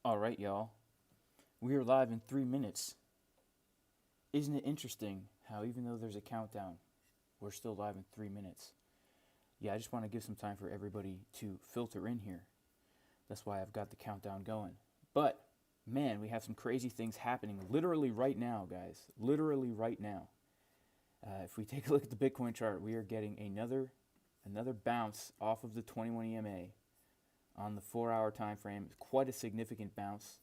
All right, y'all. We are live in 3 minutes. Isn't it interesting how even though there's a countdown, we're still live in 3 minutes? Yeah, I just want to give some time for everybody to filter in here. That's why I've got the countdown going. But, man, we have some crazy things happening literally right now, guys. Literally right now. If we take a look at the Bitcoin chart, we are getting another bounce off of the 21 EMA on the 4-hour time frame. Quite a significant bounce.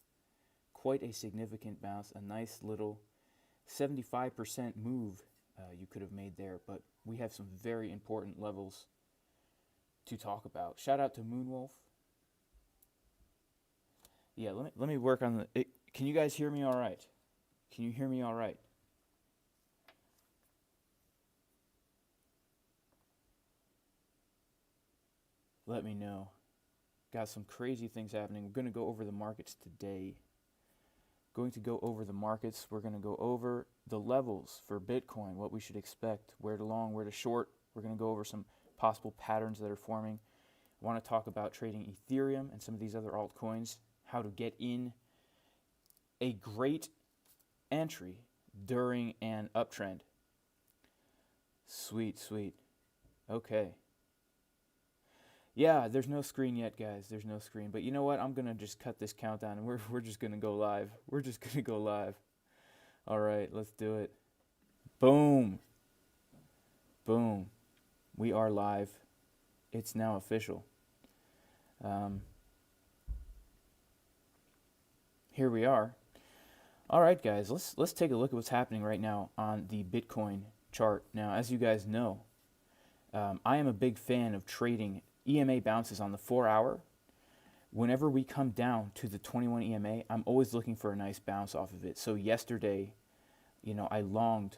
A nice little 75% move you could have made there. But we have some very important levels to talk about. Shout out to Moonwolf. Yeah, let me work on the... Can you guys hear me all right? Can you hear me all right? Let me know. Got some crazy things happening. We're going to go over the markets today. We're going to go over the levels for Bitcoin, what we should expect, where to long, where to short. We're going to go over some possible patterns that are forming. I want to talk about trading Ethereum and some of these other altcoins, how to get in a great entry during an uptrend. Sweet. Okay. Yeah, there's no screen yet, guys. There's no screen. But you know what? I'm going to just cut this countdown, and we're just going to go live. We're just going to go live. All right, let's do it. Boom. Boom. We are live. It's now official. Here we are. All right, guys. Let's take a look at what's happening right now on the Bitcoin chart. Now, as you guys know, I am a big fan of trading EMA bounces on the 4-hour. Whenever we come down to the 21 EMA, I'm always looking for a nice bounce off of it. So yesterday, I longed,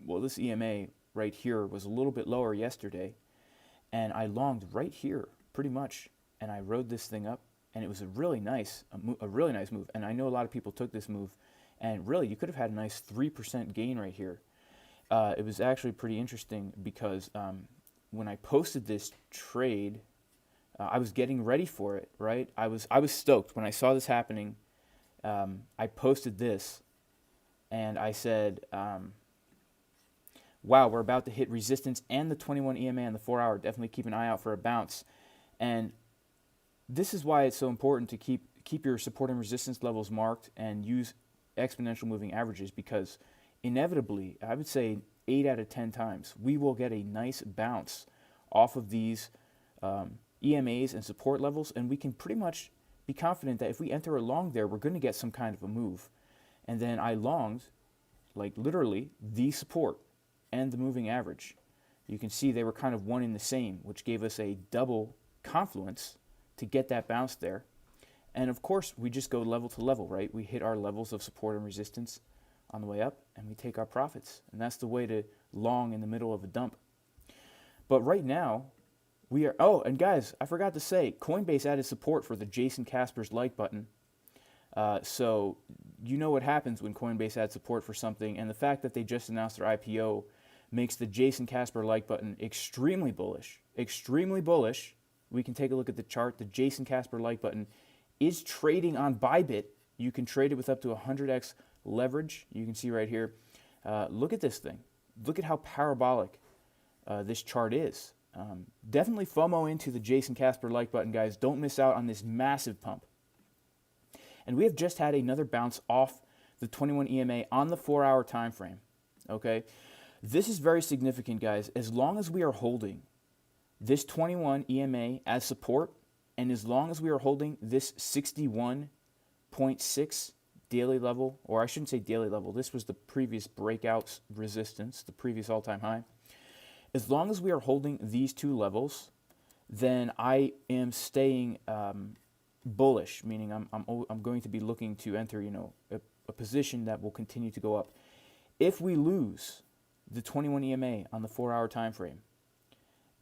this EMA right here was a little bit lower yesterday, and I longed right here pretty much, and I rode this thing up, and it was a really nice move. And I know a lot of people took this move, and really you could have had a nice 3% gain right here. It was actually pretty interesting because when I posted this trade, I was getting ready for it, right? I was stoked when I saw this happening. I posted this, and I said, wow, we're about to hit resistance and the 21 EMA on the 4-hour. Definitely keep an eye out for a bounce. And this is why it's so important to keep your support and resistance levels marked and use exponential moving averages, because inevitably, I would say 8 out of 10 times, we will get a nice bounce off of these EMAs and support levels, and we can pretty much be confident that if we enter a long there, we're going to get some kind of a move. And then I longed, like literally, the support and the moving average. You can see they were kind of one in the same, which gave us a double confluence to get that bounce there. And of course, we just go level to level, right? We hit our levels of support and resistance on the way up, and we take our profits. And that's the way to long in the middle of a dump. But right now, we are... Oh, and guys, I forgot to say, Coinbase added support for the Jason Kasper's like button. So you know what happens when Coinbase adds support for something, and the fact that they just announced their IPO makes the Jason Kasper like button extremely bullish. Extremely bullish. We can take a look at the chart. The Jason Kasper like button is trading on ByBit. You can trade it with up to 100x leverage. You can see right here. Look at this thing. Look at how parabolic this chart is. Definitely FOMO into the Jason Kasper like button, guys. Don't miss out on this massive pump. And we have just had another bounce off the 21 EMA on the 4-hour time frame. Okay, this is very significant, guys. As long as we are holding this 21 EMA as support, and as long as we are holding this 61.6 daily level, or I shouldn't say daily level, this was the previous breakout resistance, the previous all-time high. As long as we are holding these two levels, then I am staying bullish, meaning I'm going to be looking to enter, a position that will continue to go up. If we lose the 21 EMA on the 4-hour time frame,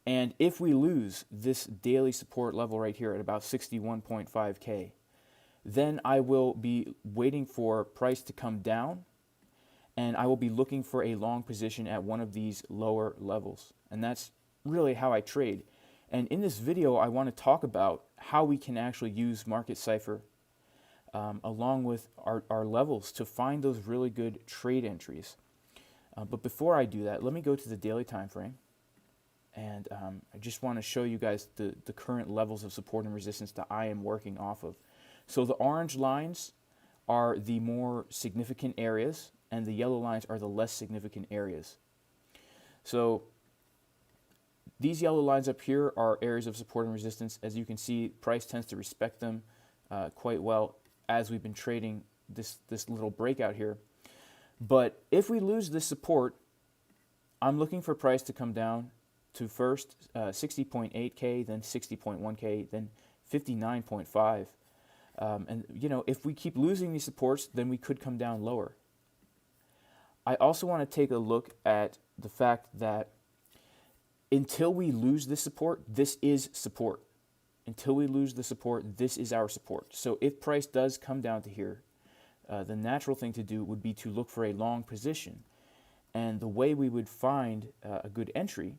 and if we lose this daily support level right here at about 61.5K, then I will be waiting for price to come down, and I will be looking for a long position at one of these lower levels. And that's really how I trade. And in this video, I want to talk about how we can actually use Market Cipher along with our levels to find those really good trade entries. But before I do that, let me go to the daily time frame. And I just want to show you guys the current levels of support and resistance that I am working off of. So the orange lines are the more significant areas, and the yellow lines are the less significant areas. So these yellow lines up here are areas of support and resistance. As you can see, price tends to respect them quite well as we've been trading this little breakout here. But if we lose this support, I'm looking for price to come down to first 60.8K, then 60.1K, then 59.5. And you know, if we keep losing these supports, then we could come down lower. I also want to take a look at the fact that until we lose this support, this is support. Until we lose the support, this is our support. So if price does come down to here, the natural thing to do would be to look for a long position. And the way we would find a good entry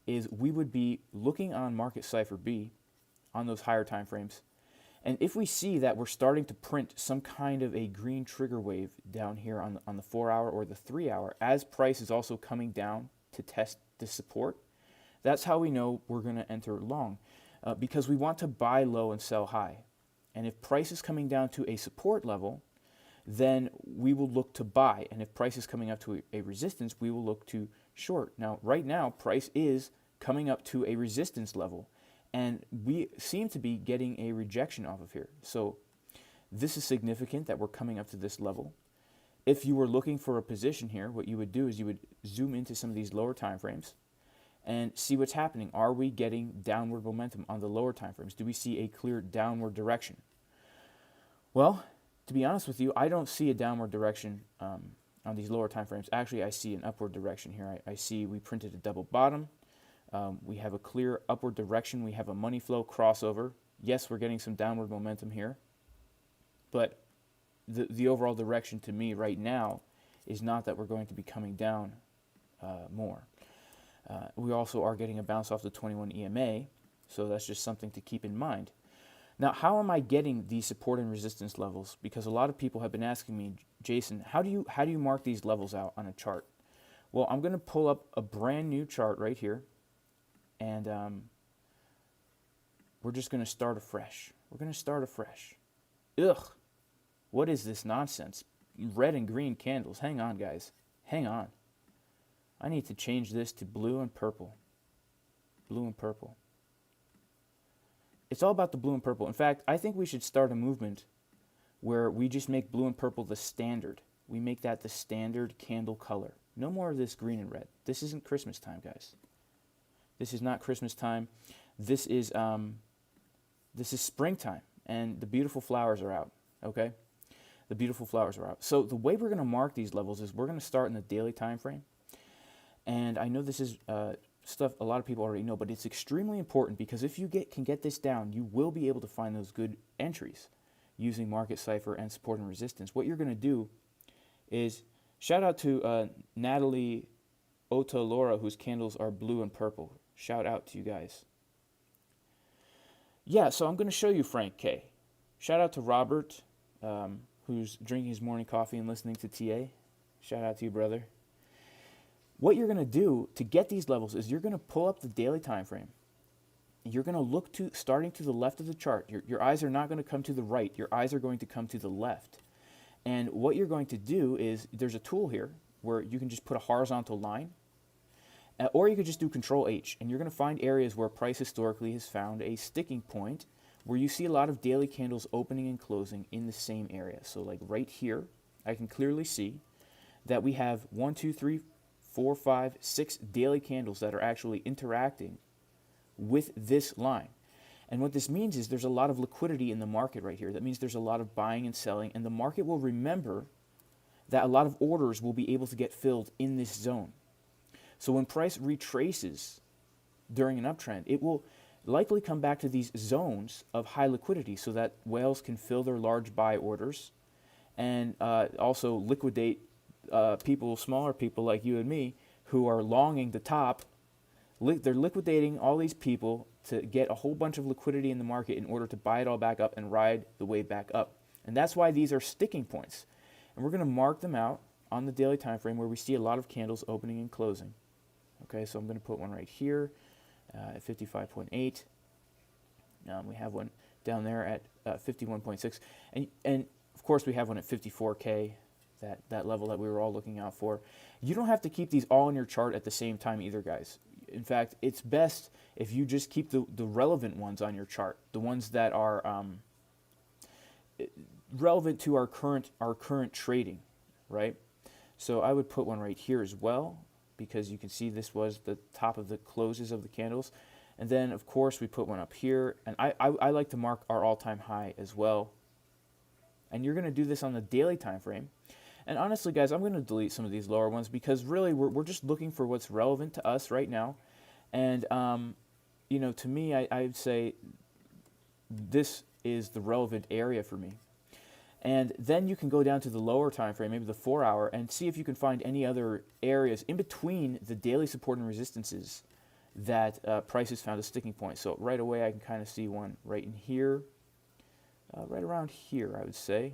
is we would be looking on Market Cipher B on those higher time frames. And if we see that we're starting to print some kind of a green trigger wave down here on the 4 hour or the 3 hour, as price is also coming down to test this support, that's how we know we're going to enter long, because we want to buy low and sell high. And if price is coming down to a support level, then we will look to buy. And if price is coming up to a resistance, we will look to short. Now, right now, price is coming up to a resistance level, and we seem to be getting a rejection off of here. So this is significant that we're coming up to this level. If you were looking for a position here, what you would do is you would zoom into some of these lower time frames and see what's happening. Are we getting downward momentum on the lower time frames? Do we see a clear downward direction? Well, to be honest with you, I don't see a downward direction on these lower time frames. Actually, I see an upward direction here. I see we printed a double bottom. We have a clear upward direction. We have a money flow crossover. Yes, we're getting some downward momentum here, but the overall direction to me right now is not that we're going to be coming down more. We also are getting a bounce off the 21 EMA, so that's just something to keep in mind. Now, how am I getting these support and resistance levels? Because a lot of people have been asking me, Jason, how do you mark these levels out on a chart? Well, I'm going to pull up a brand new chart right here, and we're just going to start afresh. We're going to start afresh. Ugh, what is this nonsense? Red and green candles. Hang on, guys. Hang on. I need to change this to blue and purple. Blue and purple. It's all about the blue and purple. In fact, I think we should start a movement where we just make blue and purple the standard. We make that the standard candle color. No more of this green and red. This isn't Christmas time, guys. This is not Christmas time. This is springtime, and the beautiful flowers are out, okay? The beautiful flowers are out. So the way we're going to mark these levels is we're going to start in the daily time frame. And I know this is stuff a lot of people already know, but it's extremely important because if you can get this down, you will be able to find those good entries using Market Cipher and support and resistance. What you're going to do is, shout out to Natalie Otalora, whose candles are blue and purple. Shout out to you guys. Yeah, so I'm going to show you Frank K. Shout out to Robert, who's drinking his morning coffee and listening to TA. Shout out to you, brother. What you're going to do to get these levels is you're going to pull up the daily time frame. You're going to look to starting to the left of the chart. Your eyes are not going to come to the right. Your eyes are going to come to the left. And what you're going to do is there's a tool here where you can just put a horizontal line, or you could just do Control H, and you're going to find areas where price historically has found a sticking point where you see a lot of daily candles opening and closing in the same area. So like right here, I can clearly see that we have 1, 2, 3, 4, 5, 6 daily candles that are actually interacting with this line. And what this means is there's a lot of liquidity in the market right here. That means there's a lot of buying and selling, and the market will remember that a lot of orders will be able to get filled in this zone. So when price retraces during an uptrend, it will likely come back to these zones of high liquidity so that whales can fill their large buy orders and also liquidate people, smaller people like you and me, who are longing the top. They're liquidating all these people to get a whole bunch of liquidity in the market in order to buy it all back up and ride the wave back up. And that's why these are sticking points. And we're going to mark them out on the daily time frame where we see a lot of candles opening and closing. Okay, so I'm going to put one right here at 55.8. We have one down there at 51.6. And of course, we have one at 54K, that level that we were all looking out for. You don't have to keep these all in your chart at the same time either, guys. In fact, it's best if you just keep the relevant ones on your chart, the ones that are relevant to our current trading, right? So I would put one right here as well, because you can see this was the top of the closes of the candles. And then, of course, we put one up here. And I like to mark our all-time high as well. And you're going to do this on the daily time frame. And honestly, guys, I'm going to delete some of these lower ones because really we're just looking for what's relevant to us right now. And, you know, to me, I'd say this is the relevant area for me. And then you can go down to the lower time frame, maybe the 4 hour, and see if you can find any other areas in between the daily support and resistances that prices found a sticking point. So right away, I can kind of see one right in here, right around here, I would say.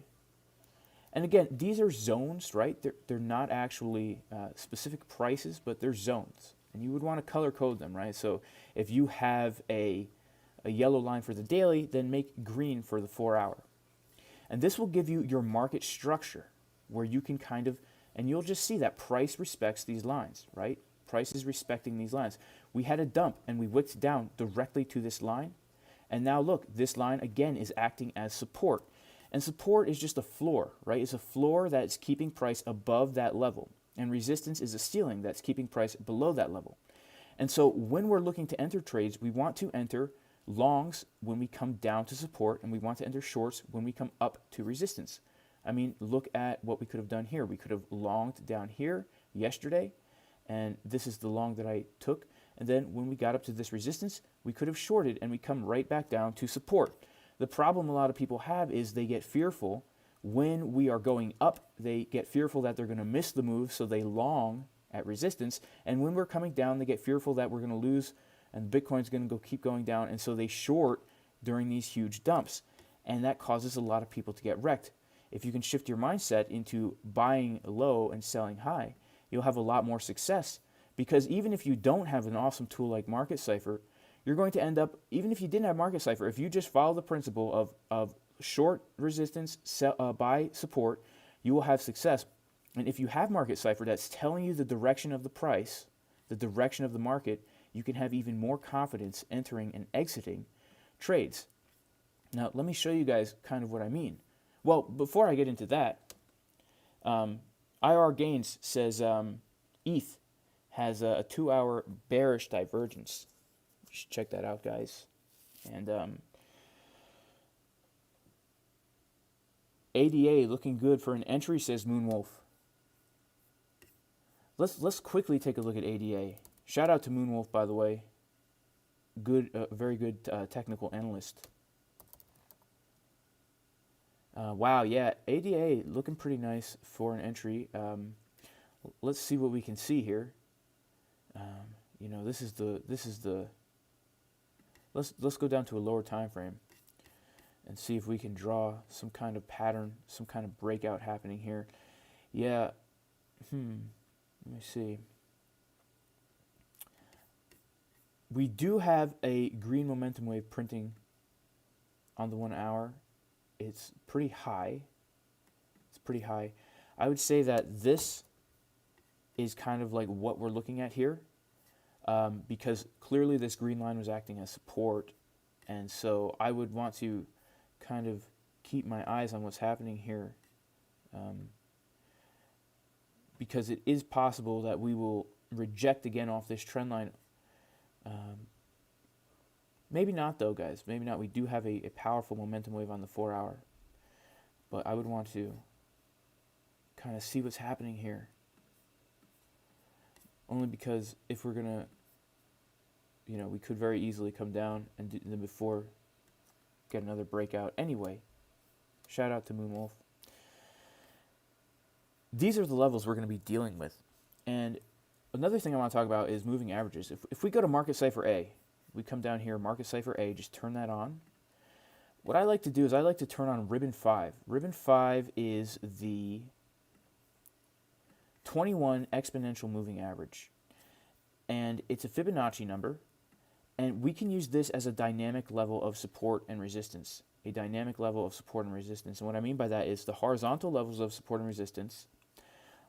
And again, these are zones, right? They're not actually specific prices, but they're zones. And you would want to color code them, right? So if you have a yellow line for the daily, then make green for the 4 hour. And this will give you your market structure where you can kind of, and you'll just see that price respects these lines, right? Price is respecting these lines. We had a dump and we wicked down directly to this line. And now look, this line again is acting as support. And support is just a floor, right? It's a floor that's keeping price above that level. And resistance is a ceiling that's keeping price below that level. And so when we're looking to enter trades, we want to enter longs when we come down to support, and we want to enter shorts when we come up to resistance. I mean, look at what we could have done here. We could have longed down here yesterday, and this is the long that I took. And then when we got up to this resistance, we could have shorted, and we come right back down to support. The problem a lot of people have is they get fearful when we are going up. They get fearful that they're going to miss the move, so they long at resistance. And when we're coming down, they get fearful that we're going to lose and Bitcoin's going to keep going down, and so they short during these huge dumps, and that causes a lot of people to get wrecked. If you can shift your mindset into buying low and selling high, you'll have a lot more success, because even if you don't have an awesome tool like Market Cipher, you're going to end up, even if you didn't have Market Cipher, if you just follow the principle of short resistance, buy support, you will have success. And if you have Market Cipher that's telling you the direction of the price, the direction of the market, you can have even more confidence entering and exiting trades. Now, let me show you guys kind of what I mean. Well, before I get into that, IR Gains says ETH has a 2 hour bearish divergence. You should check that out, guys. And ADA looking good for an entry, says Moonwolf. Let's quickly take a look at ADA. Shout out to Moonwolf, by the way. Good, very good technical analyst. Wow, yeah, ADA looking pretty nice for an entry. Let's see what we can see here. You know, this is the. Let's go down to a lower time frame and see if we can draw some kind of pattern, some kind of breakout happening here. Yeah. Let me see. We do have a green momentum wave printing on the 1 hour. It's pretty high. It's pretty high. I would say that this is kind of like what we're looking at here, because clearly this green line was acting as support, and so I would want to kind of keep my eyes on what's happening here, because it is possible that we will reject again off this trend line. Maybe not though, guys. Maybe not. We do have a powerful momentum wave on the 4 hour. But I would want to kind of see what's happening here. Only because if we're going to, you know, we could very easily come down and then before get another breakout. Anyway, shout out to Moonwolf. These are the levels we're going to be dealing with. And another thing I want to talk about is moving averages. If we go to Market Cipher A, we come down here, Market Cipher A, just turn that on. What I like to do is I like to turn on ribbon 5. Ribbon 5 is the 21 exponential moving average. And it's a Fibonacci number. And we can use this as a dynamic level of support and resistance. A dynamic level of support and resistance. And what I mean by that is the horizontal levels of support and resistance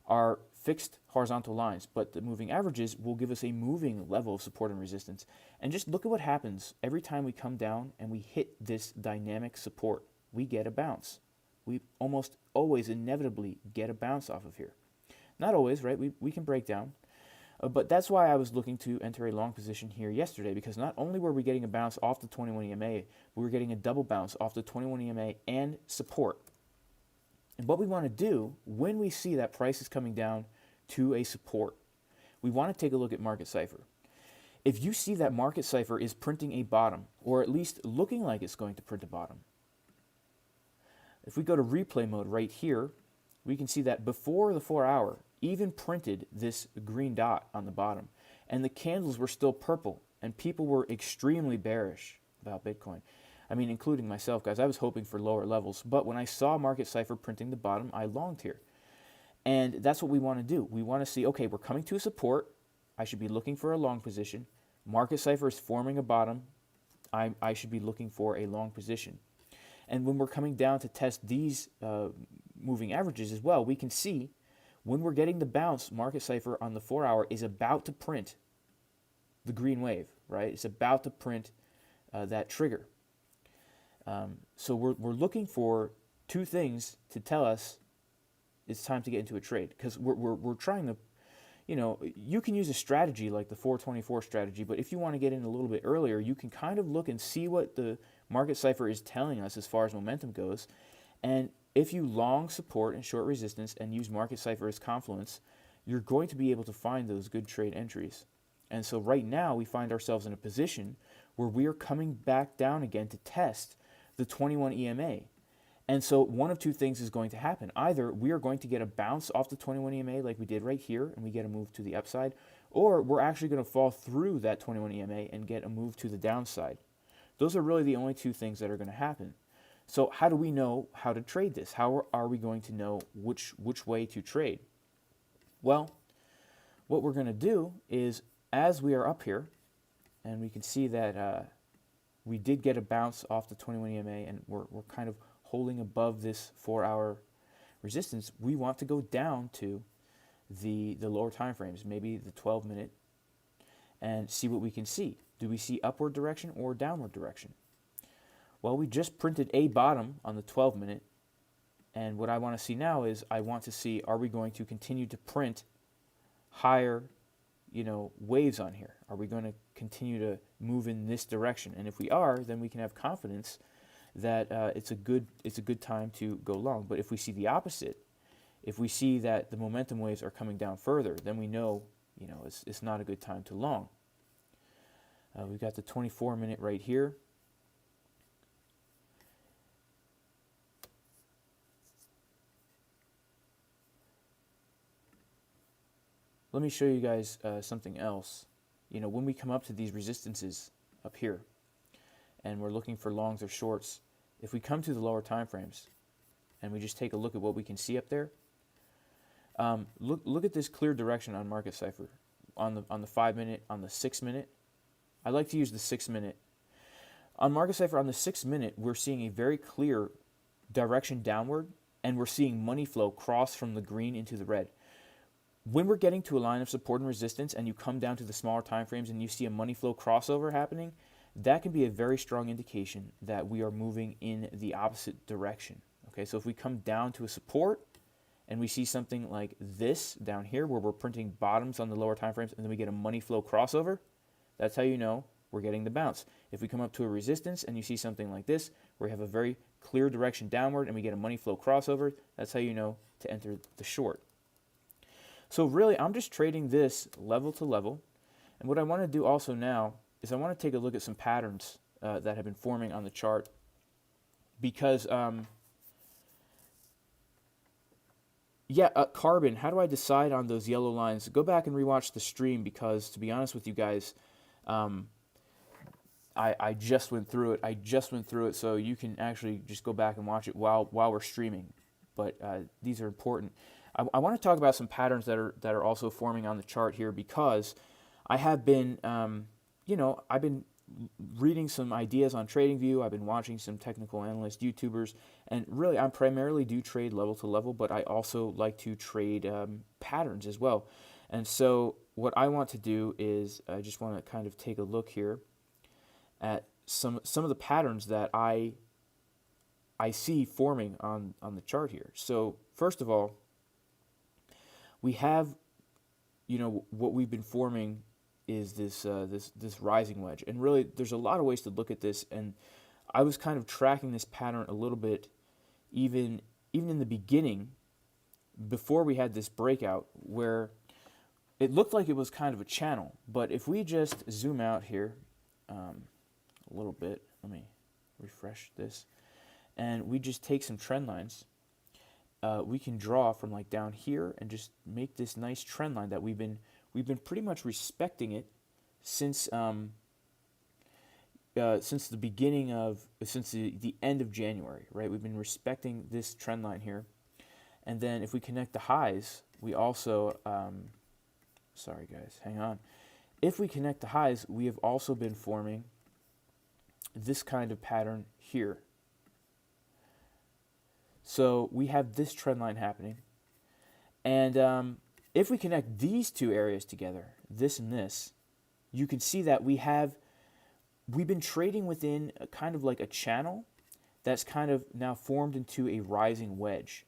are fixed horizontal lines, but the moving averages will give us a moving level of support and resistance. And just look at what happens every time we come down and we hit this dynamic support. We get a bounce. We almost always inevitably get a bounce off of here. Not always, right? We can break down. But that's why I was looking to enter a long position here yesterday, because not only were we getting a bounce off the 21 EMA, we were getting a double bounce off the 21 EMA and support. And what we want to do when we see that price is coming down to a support, we want to take a look at Market Cipher. If you see that Market Cipher is printing a bottom, or at least looking like it's going to print a bottom, if we go to replay mode right here, we can see that before the 4 hour even printed this green dot on the bottom, and the candles were still purple, and people were extremely bearish about Bitcoin. I mean, including myself, guys. I was hoping for lower levels, but when I saw Market Cipher printing the bottom, I longed here. And that's what we want to do. We want to see, okay, we're coming to a support. I should be looking for a long position. Market Cipher is forming a bottom. I should be looking for a long position. And when we're coming down to test these moving averages as well, we can see when we're getting the bounce, Market Cipher on the 4 hour is about to print the green wave, right? It's about to print that trigger. So we're looking for two things to tell us it's time to get into a trade, because we're trying to, you can use a strategy like the 424 strategy, but if you want to get in a little bit earlier, you can kind of look and see what the Market Cipher is telling us as far as momentum goes. And if you long support and short resistance and use Market Cipher as confluence, you're going to be able to find those good trade entries. And so right now we find ourselves in a position where we are coming back down again to test the 21 EMA. And so one of two things is going to happen. Either we are going to get a bounce off the 21 EMA like we did right here and we get a move to the upside, or we're actually going to fall through that 21 EMA and get a move to the downside. Those are really the only two things that are going to happen. So how do we know how to trade this? How are we going to know which way to trade? Well, what we're going to do is, as we are up here, and we can see that we did get a bounce off the 21 EMA, and we're kind of holding above this 4 hour resistance, we want to go down to the lower time frames, maybe the 12-minute, and see what we can see. Do we see upward direction or downward direction? Well, we just printed a bottom on the 12-minute, and what I want to see now is I want to see, are we going to continue to print higher, waves on here? Are we going to continue to move in this direction? And if we are, then we can have confidence that it's a good time to go long. But if we see the opposite, if we see that the momentum waves are coming down further, then we know, it's not a good time to long. We've got the 24-minute right here. Let me show you guys something else. When we come up to these resistances up here, and we're looking for longs or shorts, if we come to the lower time frames, and we just take a look at what we can see up there, look at this clear direction on Market Cipher, on the 5-minute, on the 6-minute. I like to use the 6-minute. On Market Cipher, on the 6-minute, we're seeing a very clear direction downward, and we're seeing money flow cross from the green into the red. When we're getting to a line of support and resistance and you come down to the smaller time frames and you see a money flow crossover happening, that can be a very strong indication that we are moving in the opposite direction. Okay, so if we come down to a support and we see something like this down here where we're printing bottoms on the lower time frames and then we get a money flow crossover, that's how you know we're getting the bounce. If we come up to a resistance and you see something like this where we have a very clear direction downward and we get a money flow crossover, that's how you know to enter the short. So really, I'm just trading this level to level. And what I want to do also now is I want to take a look at some patterns that have been forming on the chart. Because, carbon, how do I decide on those yellow lines? Go back and rewatch the stream because, to be honest with you guys, I just went through it. I just went through it, so you can actually just go back and watch it while we're streaming. But these are important. I want to talk about some patterns that are also forming on the chart here, because I have been, I've been reading some ideas on TradingView. I've been watching some technical analyst YouTubers, and really, I primarily do trade level to level, but I also like to trade patterns as well. And so, what I want to do is I just want to kind of take a look here at some of the patterns that I see forming on the chart here. So first of all, we have, what we've been forming is this this rising wedge, and really there's a lot of ways to look at this. And I was kind of tracking this pattern a little bit, even in the beginning, before we had this breakout, where it looked like it was kind of a channel. But if we just zoom out here a little bit, let me refresh this, and we just take some trend lines, we can draw from like down here and just make this nice trend line that we've been pretty much respecting it since the beginning of the end of January, right? We've been respecting this trend line here, and then if we connect the highs, we also sorry guys, hang on. If we connect the highs, we have also been forming this kind of pattern here. So we have this trend line happening, and if we connect these two areas together, this and this, you can see that we've been trading within a kind of like a channel that's kind of now formed into a rising wedge.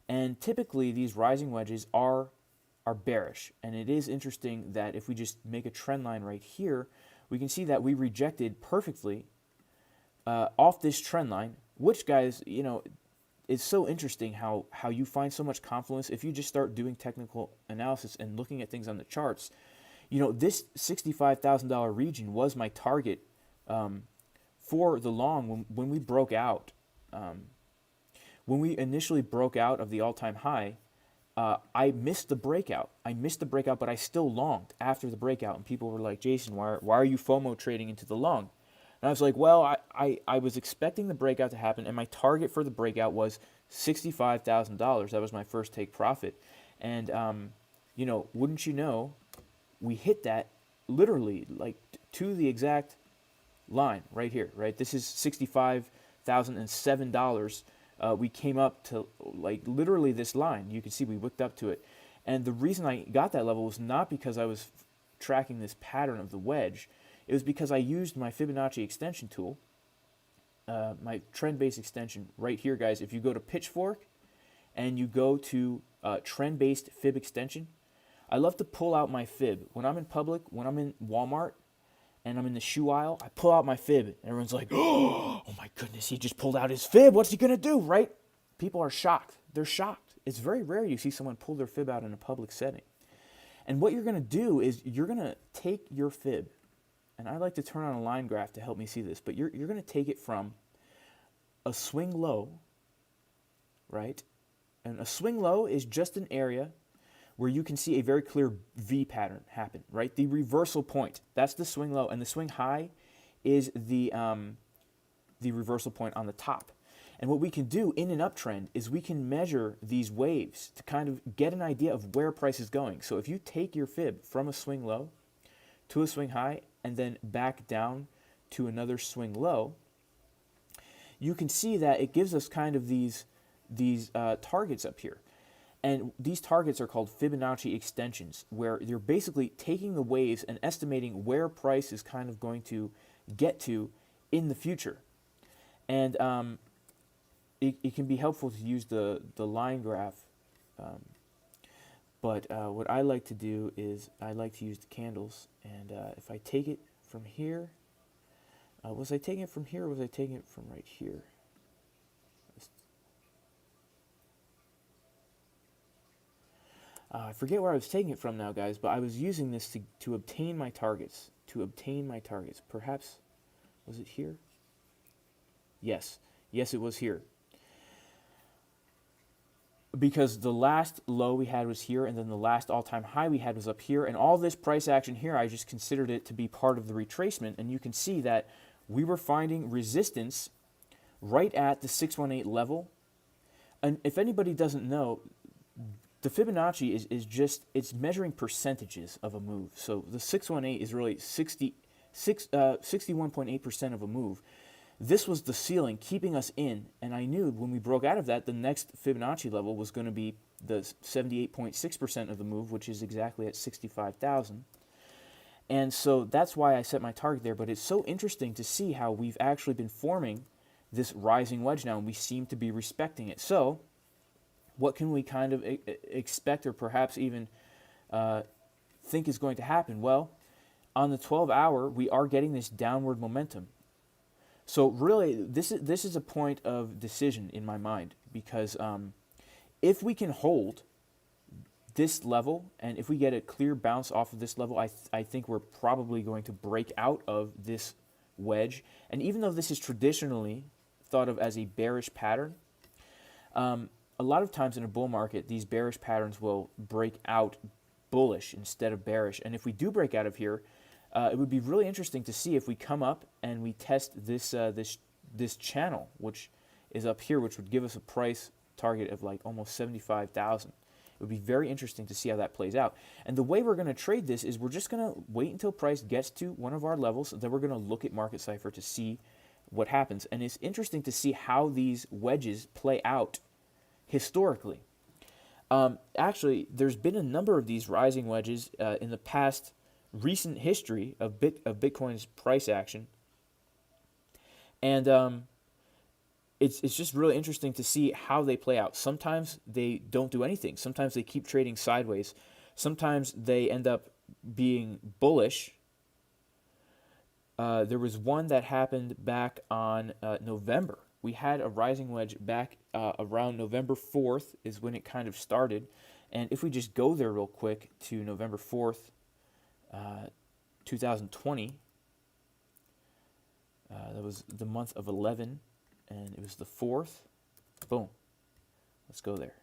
And typically these rising wedges are bearish, and it is interesting that if we just make a trend line right here, we can see that we rejected perfectly off this trend line, which, guys, it's so interesting how you find so much confluence if you just start doing technical analysis and looking at things on the charts. This $65,000 region was my target for the long when we broke out. When we initially broke out of the all-time high, I missed the breakout. But I still longed after the breakout, and people were like, Jason, why are you FOMO trading into the long? And I was like, well, I was expecting the breakout to happen, and my target for the breakout was $65,000. That was my first take profit. And, wouldn't you know, we hit that literally like to the exact line right here, right? This is $65,007. We came up to like literally this line. You can see we wicked up to it. And the reason I got that level was not because I was tracking this pattern of the wedge. It was because I used my Fibonacci extension tool, my trend-based extension right here, guys. If you go to Pitchfork and you go to trend-based fib extension, I love to pull out my fib. When I'm in public, when I'm in Walmart and I'm in the shoe aisle, I pull out my fib. And everyone's like, oh my goodness, he just pulled out his fib. What's he going to do, right? People are shocked. They're shocked. It's very rare you see someone pull their fib out in a public setting. And what you're going to do is you're going to take your fib, and I like to turn on a line graph to help me see this, but you're going to take it from a swing low, right? And a swing low is just an area where you can see a very clear V pattern happen, right? The reversal point, that's the swing low, and the swing high is the reversal point on the top. And what we can do in an uptrend is we can measure these waves to kind of get an idea of where price is going. So if you take your fib from a swing low to a swing high and then back down to another swing low, you can see that it gives us kind of these targets up here. And these targets are called Fibonacci extensions, where you're basically taking the waves and estimating where price is kind of going to get to in the future. And it can be helpful to use the line graph. But what I like to do is I like to use the candles. And if I take it from here, was I taking it from here or was I taking it from right here? I forget where I was taking it from now, guys, but I was using this to obtain my targets. Perhaps, was it here? Yes, it was here. because the last low we had was here, and then the last all-time high we had was up here, and all this price action here, I just considered it to be part of the retracement, and you can see that we were finding resistance right at the 618 level. And if anybody doesn't know, the Fibonacci is just, it's measuring percentages of a move. So the 618 is really 61.8% of a move. This was the ceiling keeping us in, and I knew when we broke out of that, the next Fibonacci level was going to be the 78.6% of the move, which is exactly at 65,000. And so that's why I set my target there. But it's so interesting to see how we've actually been forming this rising wedge now, and we seem to be respecting it. So what can we kind of expect, or perhaps even think is going to happen? Well, on the 12-hour, we are getting this downward momentum. So really, this is a point of decision in my mind, because if we can hold this level, and if we get a clear bounce off of this level, I think we're probably going to break out of this wedge. And even though this is traditionally thought of as a bearish pattern, a lot of times in a bull market, these bearish patterns will break out bullish instead of bearish. And if we do break out of here, it would be really interesting to see if we come up and we test this this channel, which is up here, which would give us a price target of like almost 75,000. It would be very interesting to see how that plays out. And the way we're going to trade this is we're just going to wait until price gets to one of our levels, then we're going to look at Market Cipher to see what happens. And it's interesting to see how these wedges play out historically. Actually, there's been a number of these rising wedges in the past recent history of Bitcoin's price action, and it's just really interesting to see how they play out. Sometimes they don't do anything. Sometimes they keep trading sideways. Sometimes they end up being bullish. There was one that happened back on November. We had a rising wedge back around November 4th is when it kind of started. And if we just go there real quick to November 4th, 2020, that was the month of 11, and it was the 4th. Boom. Let's go there.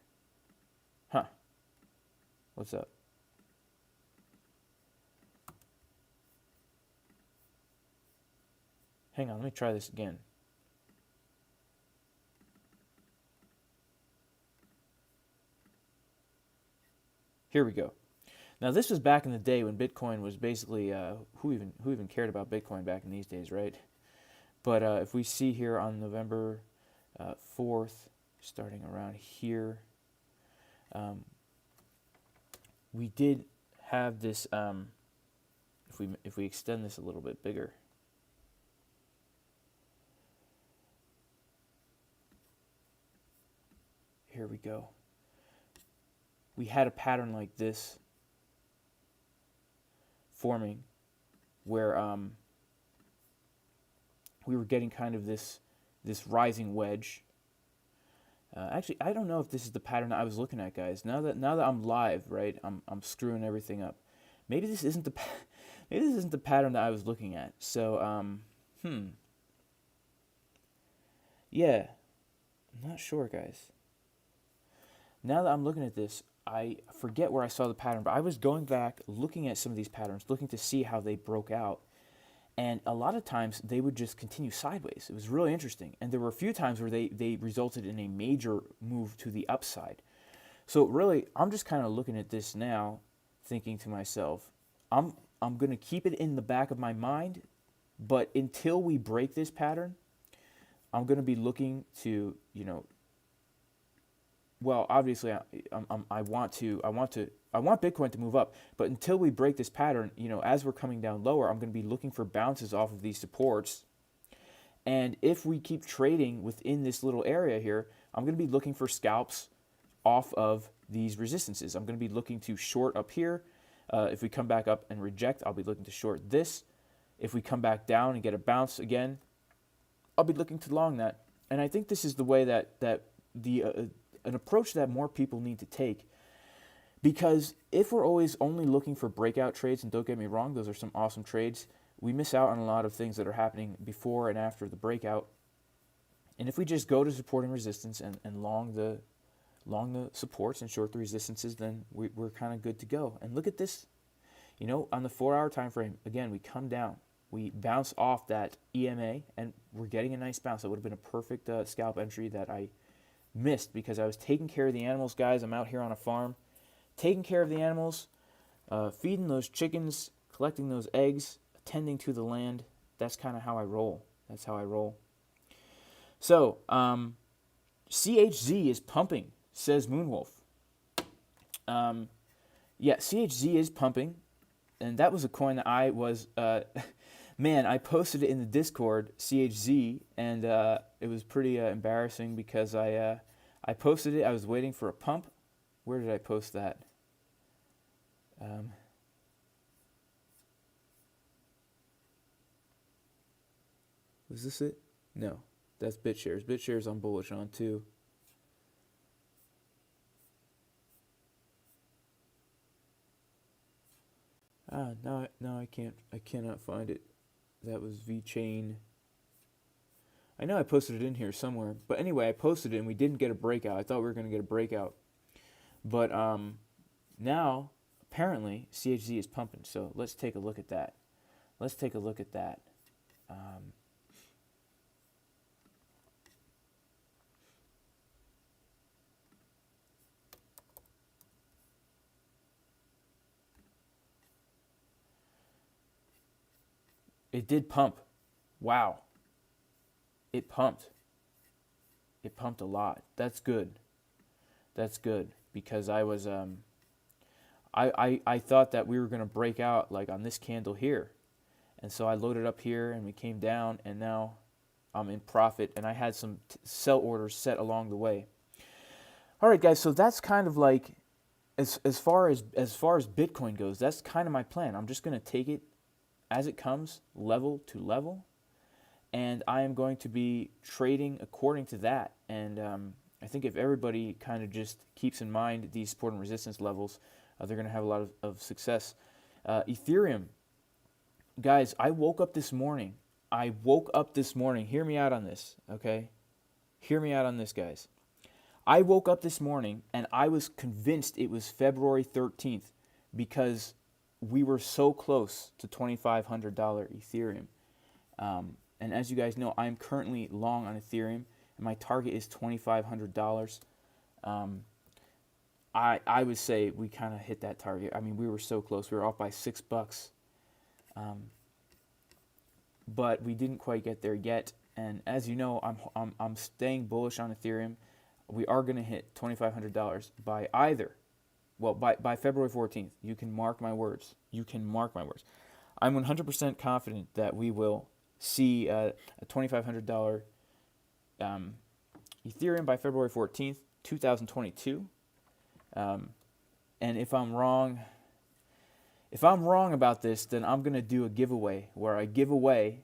Huh. What's up? Hang on, let me try this again. Here we go. Now this was back in the day when Bitcoin was basically who even cared about Bitcoin back in these days, right? But if we see here on November 4th, starting around here, we did have this. If we extend this a little bit bigger, here we go. We had a pattern like this forming, where we were getting kind of this rising wedge. Actually, I don't know if this is the pattern that I was looking at, guys. Now that I'm live, right? I'm screwing everything up. Maybe this isn't the pattern that I was looking at. So yeah, I'm not sure, guys. Now that I'm looking at this, I forget where I saw the pattern, but I was going back, looking at some of these patterns, looking to see how they broke out. And a lot of times they would just continue sideways. It was really interesting. And there were a few times where they resulted in a major move to the upside. So really, I'm just kind of looking at this now, thinking to myself, I'm going to keep it in the back of my mind, but until we break this pattern, I'm going to be looking to, well, obviously, I want Bitcoin to move up, but until we break this pattern, as we're coming down lower, I'm going to be looking for bounces off of these supports. And if we keep trading within this little area here, I'm going to be looking for scalps off of these resistances. I'm going to be looking to short up here. If we come back up and reject, I'll be looking to short this. If we come back down and get a bounce again, I'll be looking to long that. And I think this is the way that an approach that more people need to take, because if we're always only looking for breakout trades, and don't get me wrong, those are some awesome trades, we miss out on a lot of things that are happening before and after the breakout. And if we just go to support and resistance and long long the supports and short the resistances, then we're kind of good to go. And look at this, you know, on the 4-hour time frame, again, we come down. We bounce off that EMA, and we're getting a nice bounce. That would have been a perfect scalp entry that I missed because I was taking care of the animals, guys. I'm out here on a farm, taking care of the animals, feeding those chickens, collecting those eggs, attending to the land. That's kind of how I roll. That's how I roll. So, CHZ is pumping, says Moonwolf. Yeah, CHZ is pumping, and that was a coin that I was... Man, I posted it in the Discord, CHZ, and it was pretty embarrassing because I posted it. I was waiting for a pump. Where did I post that? Was this it? No, that's BitShares. BitShares I'm bullish on too. No, I can't. I cannot find it. That was VeChain. I know I posted it in here somewhere. But anyway, I posted it and we didn't get a breakout. I thought we were going to get a breakout. But now, apparently, CHZ is pumping. So let's take a look at that. Let's take a look at that. It did pump. Wow. It pumped. It pumped a lot. That's good. That's good because I was I thought that we were going to break out like on this candle here. And so I loaded up here and we came down and now I'm in profit and I had some sell orders set along the way. All right, guys, so that's kind of like as far as Bitcoin goes, that's kind of my plan. I'm just going to take it as it comes, level to level, and I am going to be trading according to that. And I think if everybody kind of just keeps in mind these support and resistance levels, they're going to have a lot of success. Ethereum, guys, I woke up this morning. Hear me out on this, okay? Hear me out on this, guys. I woke up this morning and I was convinced it was February 13th because we were so close to $2,500 Ethereum. And as you guys know, I'm currently long on Ethereum, and my target is $2,500. I would say we kind of hit that target. I mean, we were so close. We were off by $6. But we didn't quite get there yet. And as you know, I'm staying bullish on Ethereum. We are going to hit $2,500 by by February 14th. You can mark my words. I'm 100% confident that we will see a $2,500 Ethereum by February 14th, 2022. And if I'm wrong about this, then I'm going to do a giveaway where I give away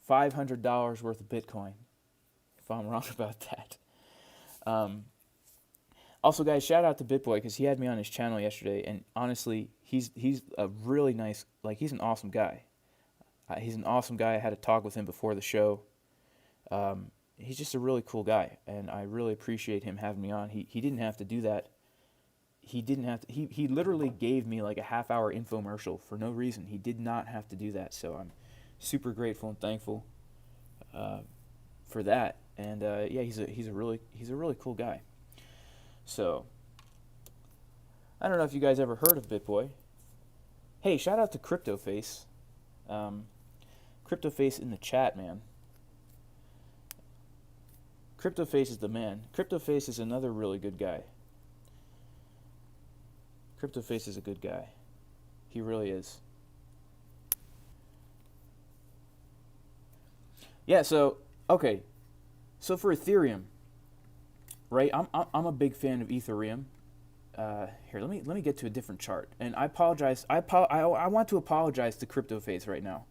$500 worth of Bitcoin. If I'm wrong about that. Also, guys, shout out to BitBoy because he had me on his channel yesterday, and honestly, he's a really nice, he's an awesome guy. He's an awesome guy. I had a talk with him before the show. He's just a really cool guy, and I really appreciate him having me on. He didn't have to do that. He literally gave me like a half-hour infomercial for no reason. He did not have to do that, so I'm super grateful and thankful for that. And yeah, he's a really cool guy. So, I don't know if you guys ever heard of BitBoy. Hey, shout out to CryptoFace. CryptoFace in the chat, man. CryptoFace is the man. CryptoFace is another really good guy. CryptoFace is a good guy. He really is. Yeah, so, okay. So for Ethereum, right? I'm a big fan of Ethereum. Here, let me get to a different chart. And I apologize. I want to apologize to CryptoFace right now,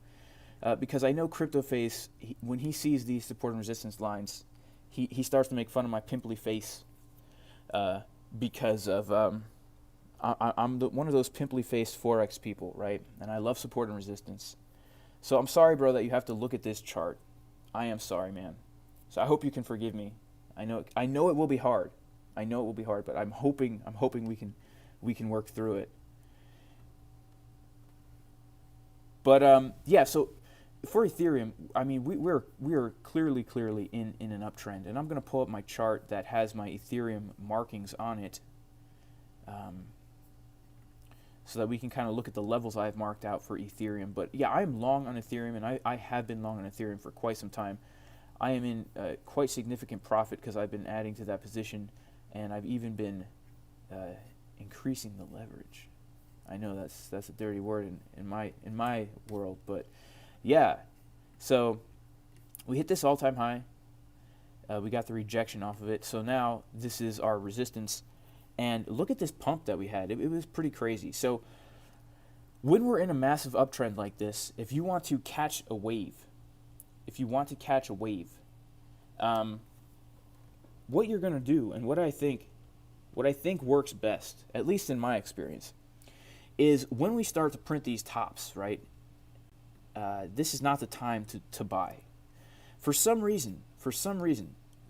because I know CryptoFace, when he sees these support and resistance lines, he starts to make fun of my pimply face, because of I'm one of those pimply faced forex people, right? And I love support and resistance. So I'm sorry, bro, that you have to look at this chart. I am sorry, man. So I hope you can forgive me. I know it will be hard. I know it will be hard, but I'm hoping we can work through it. But yeah, so for Ethereum, I mean, we are clearly in an uptrend, and I'm going to pull up my chart that has my Ethereum markings on it, so that we can kind of look at the levels I've marked out for Ethereum. But yeah, I'm long on Ethereum, and I have been long on Ethereum for quite some time. I am in quite significant profit because I've been adding to that position, and I've even been increasing the leverage. I know that's a dirty word in my world, but yeah. So we hit this all-time high. We got the rejection off of it. So now this is our resistance. And look at this pump that we had. It was pretty crazy. So when we're in a massive uptrend like this, if you want to catch a wave, what you're going to do, and what I think works best, at least in my experience, is when we start to print these tops, right? This is not the time to buy. For some reason,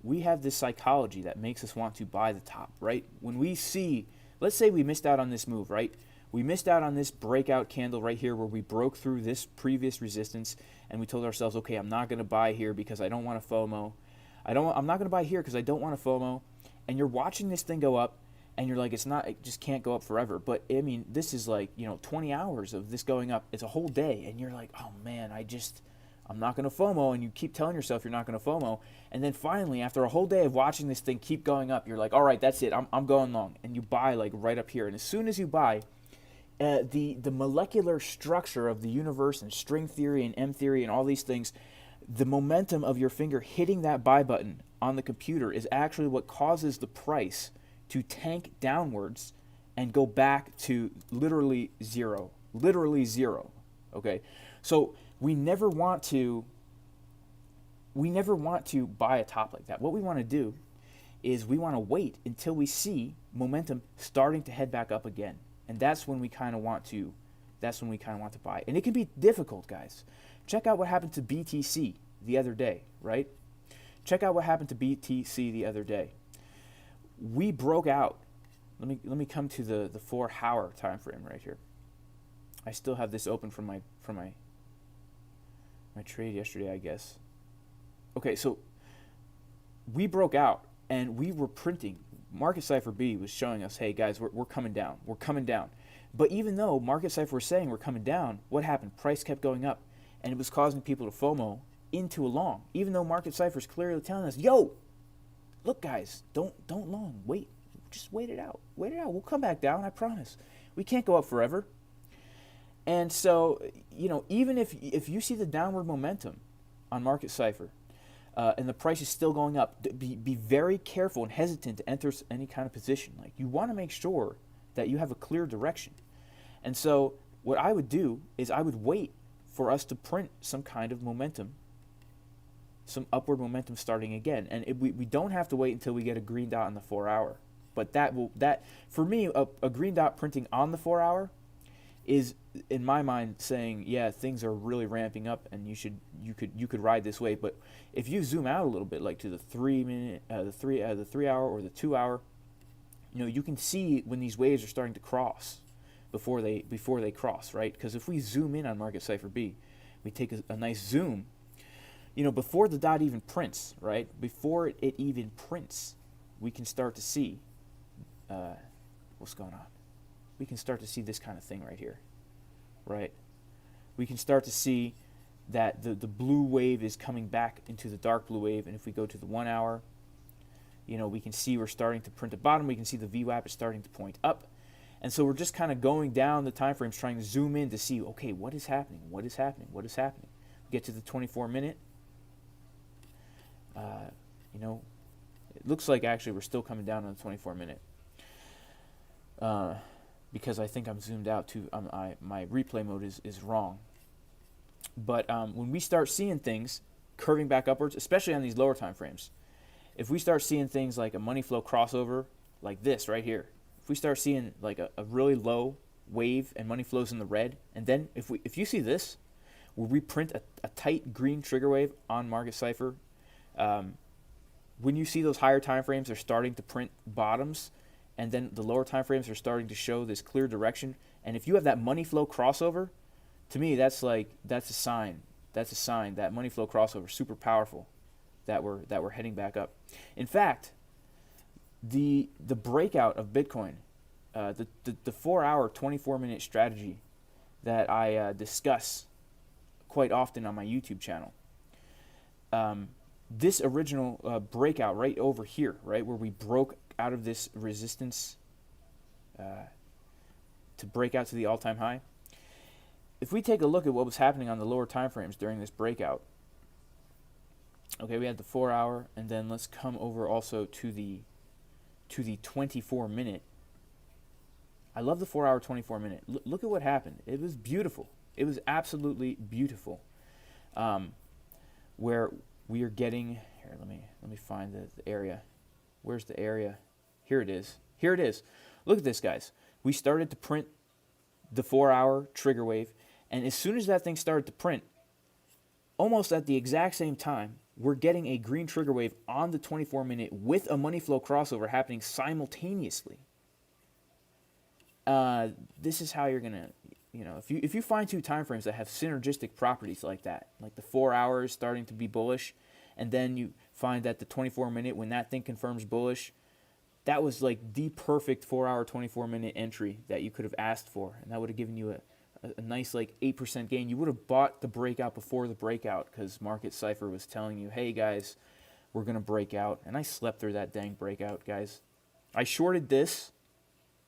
we have this psychology that makes us want to buy the top, right? When we see, let's say we missed out on this move, right? We missed out on this breakout candle right here where we broke through this previous resistance, and we told ourselves, okay, I'm not going to buy here because I don't want to FOMO. I'm not going to buy here because I don't want to FOMO. And you're watching this thing go up, and you're like, it just can't go up forever. But I mean, this is like, 20 hours of this going up. It's a whole day, and you're like, oh man, I'm not going to FOMO, and you keep telling yourself you're not going to FOMO, and then finally, after a whole day of watching this thing keep going up, you're like, all right, that's it, I'm going long, and you buy like right up here, and as soon as you buy, the molecular structure of the universe and string theory and M theory and all these things, the momentum of your finger hitting that buy button on the computer is actually what causes the price to tank downwards and go back to literally zero, okay? So we never want to buy a top like that. What we want to do is we want to wait until we see momentum starting to head back up again. And that's when we kind of want to buy. And it can be difficult, guys. Check out what happened to BTC the other day, right? Check out what happened to BTC the other day. We broke out. Let me come to the 4-hour time frame right here. I still have this open from my trade yesterday, I guess. Okay, so we broke out and we were printing. Market Cipher B was showing us, hey guys, we're coming down. We're coming down. But even though Market Cipher was saying we're coming down, what happened? Price kept going up, and it was causing people to FOMO into a long. Even though Market Cipher is clearly telling us, yo, look guys, don't long. Wait. Just wait it out. Wait it out. We'll come back down, I promise. We can't go up forever. And so, even if you see the downward momentum on Market Cipher, and the price is still going up, be very careful and hesitant to enter any kind of position. Like, you want to make sure that you have a clear direction. And so what I would do is I would wait for us to print some kind of momentum, some upward momentum starting again. And we don't have to wait until we get a green dot on the 4-hour. But that for me, a green dot printing on the 4-hour is, in my mind, saying, yeah, things are really ramping up, and you could ride this wave. But if you zoom out a little bit, like to the 3-minute, the 3-hour or the 2-hour, you can see when these waves are starting to cross before they cross, right? Because if we zoom in on Market Cipher B, we take a nice zoom, before the dot even prints, right? Before it even prints, we can start to see what's going on. We can start to see this kind of thing right here, right? We can start to see that the blue wave is coming back into the dark blue wave, and if we go to the 1-hour, we can see we're starting to print at bottom. We can see the VWAP is starting to point up, and so we're just kind of going down the time frames, trying to zoom in to see, okay, what is happening? What is happening? What is happening? We get to the 24-minute. It looks like actually we're still coming down on the 24-minute. Because I think I'm zoomed out too. My replay mode is wrong. But when we start seeing things curving back upwards, especially on these lower time frames, if we start seeing things like a money flow crossover like this right here, if we start seeing like a really low wave and money flows in the red, and then if you see this, where we print a tight green trigger wave on Market Cipher, when you see those higher time frames, they're starting to print bottoms, and then the lower time frames are starting to show this clear direction. And if you have that money flow crossover, to me, that's a sign. That's a sign that money flow crossover is super powerful, that we're heading back up. In fact, the breakout of Bitcoin, the 4-hour, 24-minute strategy that I discuss quite often on my YouTube channel. This original breakout right over here, right where we broke out of this resistance to break out to the all-time high. If we take a look at what was happening on the lower time frames during this breakout, okay, we had the 4-hour, and then let's come over also to the 24-minute. I love the 4-hour, 24-minute. Look at what happened. It was beautiful. It was absolutely beautiful. Where we are getting here. Let me find the area. Where's the area? Here it is. Here it is. Look at this, guys. We started to print the 4-hour trigger wave, and as soon as that thing started to print, almost at the exact same time, we're getting a green trigger wave on the 24-minute with a money flow crossover happening simultaneously. This is how you're gonna, if you find two time frames that have synergistic properties like that, like the 4 hours starting to be bullish, and then you find that the 24-minute, when that thing confirms bullish, that was like the perfect 4-hour, 24-minute entry that you could have asked for, and that would have given you a nice like 8% gain. You would have bought the breakout before the breakout because Market Cipher was telling you, hey guys, we're gonna break out, and I slept through that dang breakout, guys. I shorted this,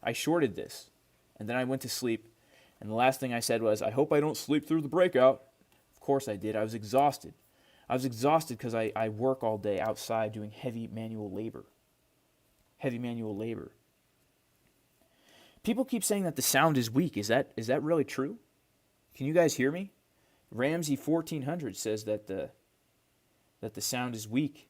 and then I went to sleep, and the last thing I said was, I hope I don't sleep through the breakout. Of course I did. I was exhausted. Because I work all day outside doing heavy manual labor. People keep saying that the sound is weak. Is that really true? Can you guys hear me? Ramsey 1400 says that the sound is weak.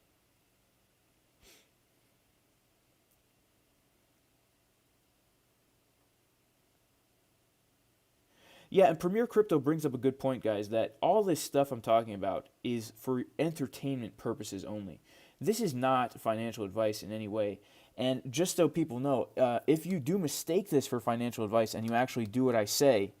Yeah, and Premier Crypto brings up a good point, guys, that all this stuff I'm talking about is for entertainment purposes only. This is not financial advice in any way. And just so people know, if you do mistake this for financial advice and you actually do what I say,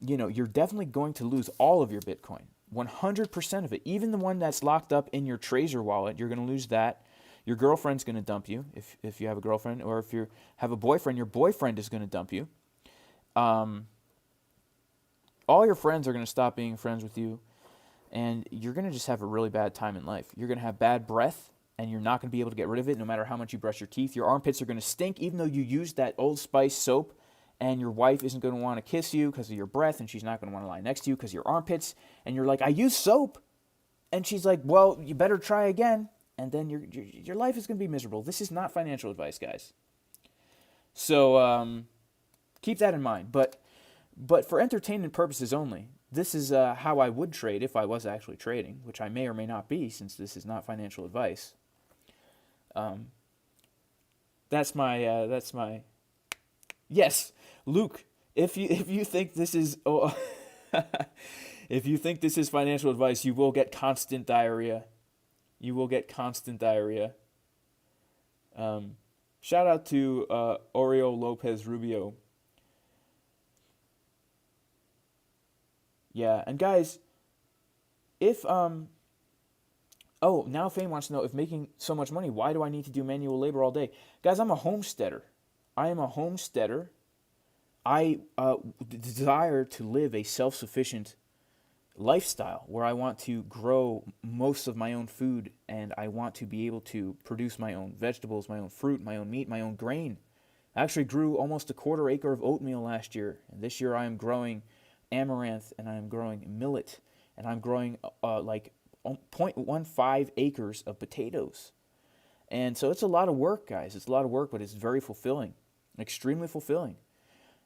you're definitely going to lose all of your Bitcoin, 100% of it. Even the one that's locked up in your Trezor wallet, you're going to lose that. Your girlfriend's going to dump you if you have a girlfriend, or if you have a boyfriend, your boyfriend is going to dump you. All your friends are going to stop being friends with you, and you're going to just have a really bad time in life. You're going to have bad breath, and you're not going to be able to get rid of it no matter how much you brush your teeth. Your armpits are going to stink even though you used that Old Spice soap, and your wife isn't going to want to kiss you because of your breath, and she's not going to want to lie next to you because of your armpits, and you're like, I use soap, and she's like, well, you better try again, and then your life is going to be miserable. This is not financial advice, guys. So keep that in mind. But for entertainment purposes only, this is how I would trade if I was actually trading, which I may or may not be, since this is not financial advice. That's my. Yes, Luke. If you think this is if you think this is financial advice, you will get constant diarrhea. Shout out to Oreo Lopez Rubio. Yeah, and guys, if now Fame wants to know, if making so much money, why do I need to do manual labor all day? Guys, I'm a homesteader. I am a homesteader. I desire to live a self-sufficient lifestyle where I want to grow most of my own food, and I want to be able to produce my own vegetables, my own fruit, my own meat, my own grain. I actually grew almost a 1/4 acre of oatmeal last year, and this year I am growing amaranth, and I am growing millet, and I'm growing like 0.15 acres of potatoes. And so it's a lot of work, guys. It's a lot of work, but it's very fulfilling, extremely fulfilling.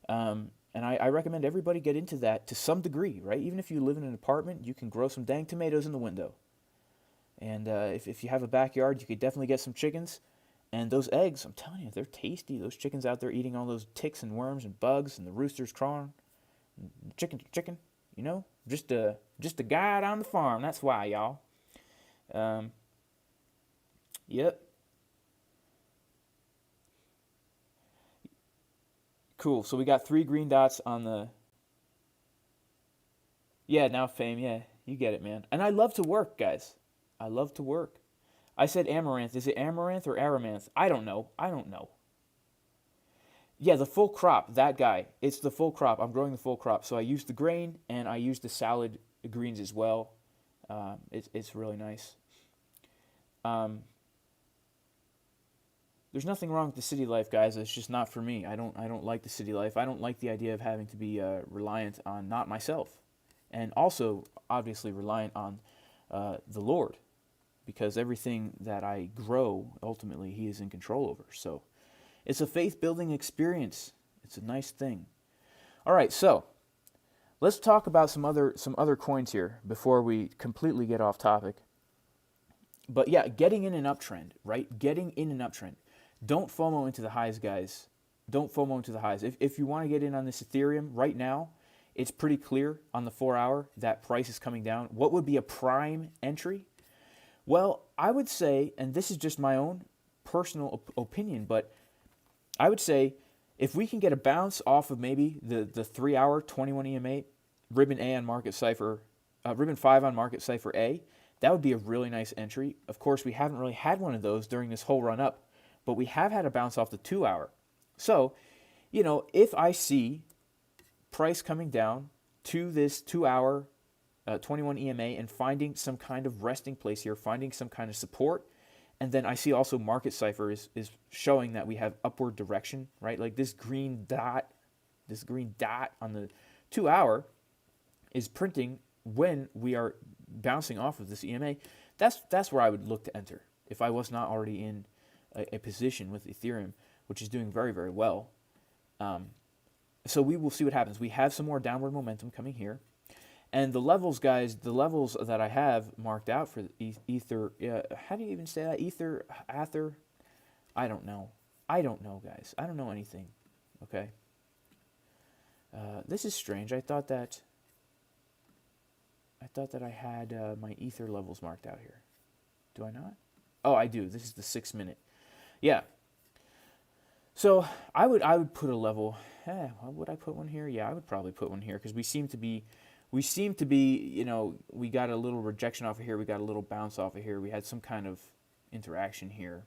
And I recommend everybody get into that to some degree, right? Even if you live in an apartment, you can grow some dang tomatoes in the window. And if you have a backyard, you could definitely get some chickens. And those eggs, I'm telling you, they're tasty. Those chickens out there eating all those ticks and worms and bugs, and the roosters crowing. Chicken, just a guy out on the farm. That's why, y'all. Yep. Cool. So we got 3 green dots on the... Yeah, now fame. Yeah, you get it, man. And I love to work, guys. I love to work. I said amaranth. Is it amaranth or aramanth? I don't know. I don't know. Yeah, the full crop, that guy. It's the full crop. I'm growing the full crop. So I use the grain and I use the salad greens as well. It's really nice. There's nothing wrong with the city life, guys. It's just not for me. I don't like the city life. I don't like the idea of having to be reliant on not myself, and also obviously reliant on the Lord, because everything that I grow ultimately He is in control over. So it's a faith-building experience. It's a nice thing. All right, so let's talk about some other coins here before we completely get off topic. But yeah, getting in an uptrend, right? Getting in an uptrend. Don't FOMO into the highs, guys. Don't FOMO into the highs. If you want to get in on this Ethereum right now, it's pretty clear on the 4 hour that price is coming down. What would be a prime entry? Well, I would say, and this is just my own personal opinion, but I would say if we can get a bounce off of maybe the 3 hour 21 EMA, ribbon A on Market Cipher, ribbon 5 on Market Cipher A, that would be a really nice entry. Of course, we haven't really had one of those during this whole run up, but we have had a bounce off the 2 hour. So, if I see price coming down to this 2 hour 21 EMA and finding some kind of resting place here, finding some kind of support, and then I see also Market Cipher is showing that we have upward direction, right? Like this green dot on the 2 hour is printing when we are bouncing off of this EMA. That's where I would look to enter if I was not already in a position with Ethereum, which is doing very, very well. So we will see what happens. We have some more downward momentum coming here. And the levels, guys, the levels that I have marked out for Ether, how do you even say that? Ether? I don't know. I don't know, guys. I don't know anything. Okay? This is strange. I thought that I had my Ether levels marked out here. Do I not? Oh, I do. This is the 6 minute. Yeah. So I would put a level. Would I put one here? Yeah, I would probably put one here because we seem to be, we got a little rejection off of here. We got a little bounce off of here. We had some kind of interaction here.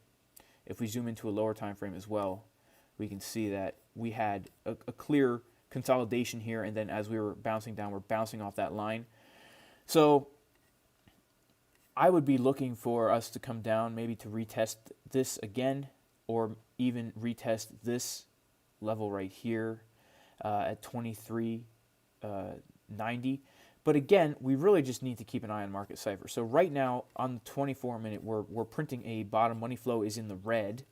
If we zoom into a lower time frame as well, we can see that we had a clear consolidation here, and then as we were bouncing down, we're bouncing off that line. So I would be looking for us to come down, maybe to retest this again, or even retest this level right here at 23.90. But again, we really just need to keep an eye on Market Cipher. So right now on the 24 minute, we're printing a bottom. Money flow is in the red.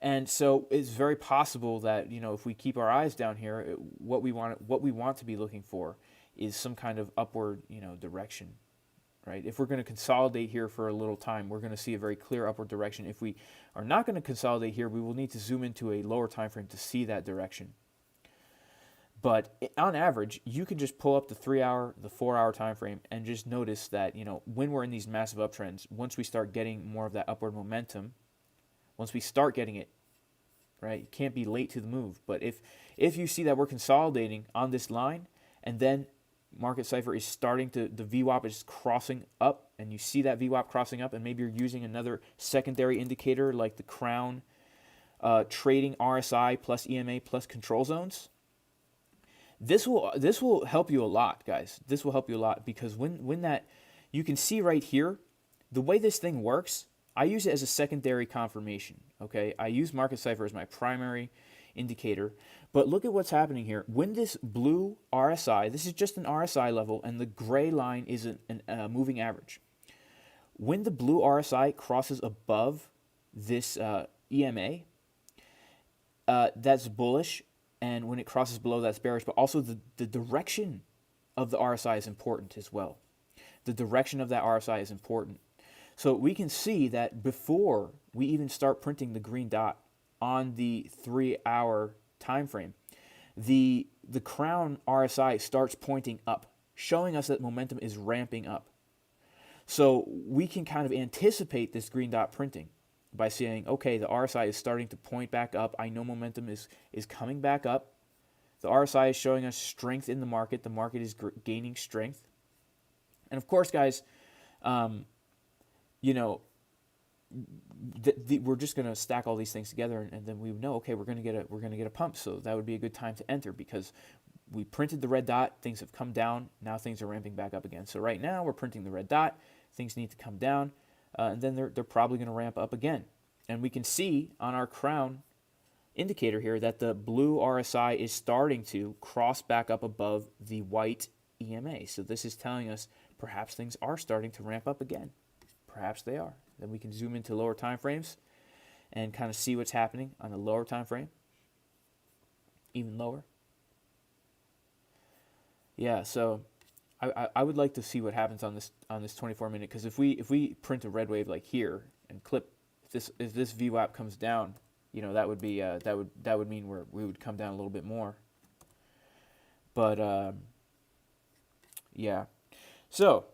And so it's very possible that, if we keep our eyes down here, what we want to be looking for is some kind of upward, direction, right? If we're going to consolidate here for a little time, we're going to see a very clear upward direction. If we are not going to consolidate here, we will need to zoom into a lower time frame to see that direction. But on average, you can just pull up the 3 hour, the 4 hour time frame and just notice that, when we're in these massive uptrends, once we start getting more of that upward momentum, once we start getting it, right, you can't be late to the move. But if you see that we're consolidating on this line and then Market Cipher is starting to, the VWAP is crossing up, and you see that VWAP crossing up, and maybe you're using another secondary indicator like the Crown trading RSI plus EMA plus control zones, this will help you a lot, guys. This will help you a lot because when that, you can see right here, the way this thing works, I use it as a secondary confirmation, okay? I use Market Cipher as my primary indicator, but look at what's happening here. When this blue RSI, this is just an RSI level, and the gray line is a moving average. When the blue RSI crosses above this EMA, that's bullish, and when it crosses below, that's bearish, but also the direction of the RSI is important as well. The direction of that RSI is important. So we can see that before we even start printing the green dot on the 3 hour time frame, the Crown RSI starts pointing up, showing us that momentum is ramping up. So we can kind of anticipate this green dot printing by saying, okay, the RSI is starting to point back up. I know momentum is coming back up. The RSI is showing us strength in the market. The market is gaining strength. And of course, guys, you know, we're just going to stack all these things together, and then we know, okay, we're going to get a pump. So that would be a good time to enter, because we printed the red dot. Things have come down. Now things are ramping back up again. So right now we're printing the red dot. Things need to come down, and then they're probably going to ramp up again. And we can see on our crown indicator here that the blue RSI is starting to cross back up above the white EMA. So this is telling us perhaps things are starting to ramp up again. Perhaps they are. Then we can zoom into lower time frames and kind of see what's happening on the lower time frame. Even lower. Yeah, so I would like to see what happens on this 24-minute, because if we print a red wave like here and clip, if this VWAP comes down, you know, that would be that would mean we would come down a little bit more. But yeah, so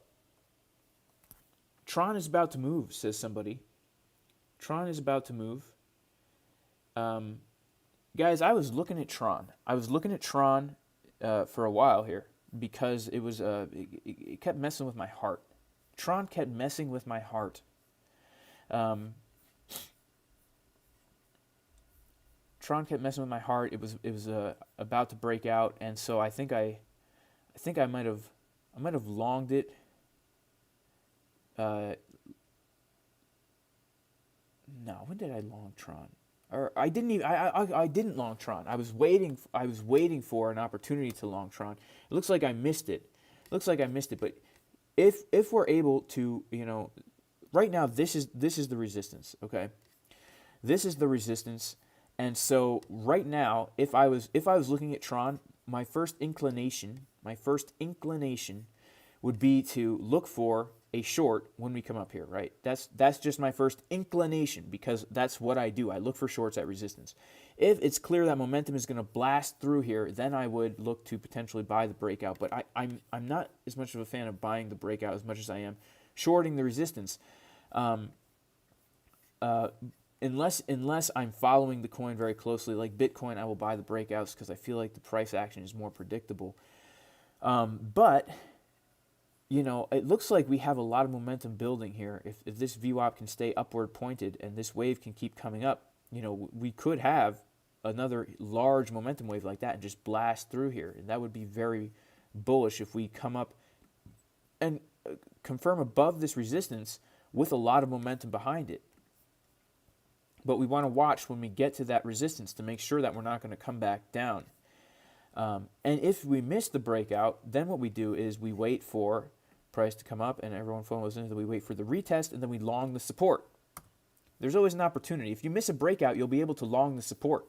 Tron is about to move, says somebody. Tron is about to move. Guys, I was looking at Tron. For a while here, because it was it kept messing with my heart. Tron kept messing with my heart. Tron kept messing with my heart. It was about to break out, and so I think I might have longed it. No, when did I long Tron? Or I didn't even. I didn't long Tron. I was waiting for an opportunity to long Tron. It looks like I missed it. But if we're able to, you know, right now this is the resistance. Okay, this is the resistance. And so right now, if I was looking at Tron, my first inclination would be to look for a short when we come up here, right? That's just my first inclination, because that's what I do. I look for shorts at resistance. If it's clear that momentum is going to blast through here, then I would look to potentially buy the breakout. But I'm not as much of a fan of buying the breakout as much as I am shorting the resistance. Unless I'm following the coin very closely, like Bitcoin, I will buy the breakouts because I feel like the price action is more predictable. But you know, it looks like we have a lot of momentum building here. If this VWAP can stay upward pointed and this wave can keep coming up, you know, we could have another large momentum wave like that and just blast through here. And that would be very bullish if we come up and confirm above this resistance with a lot of momentum behind it. But we want to watch when we get to that resistance to make sure that we're not going to come back down. And if we miss the breakout, then what we do is we wait for price to come up, and everyone follows in, that we wait for the retest, and then we long the support. There's always an opportunity. If you miss a breakout, you'll be able to long the support,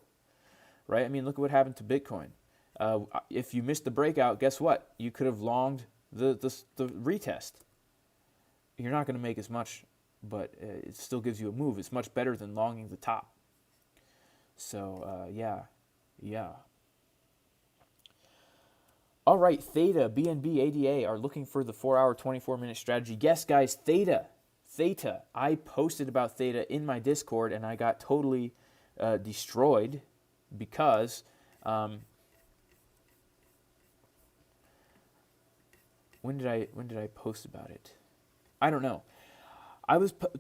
right? I mean, look at what happened to Bitcoin. If you missed the breakout, guess what? You could have longed the retest. You're not going to make as much, but it still gives you a move. It's much better than longing the top. So, yeah. All right, Theta, BNB, ADA are looking for the 4-hour, 24-minute strategy. Yes, guys, Theta. I posted about Theta in my Discord, and I got totally destroyed because when did I post about it? I don't know.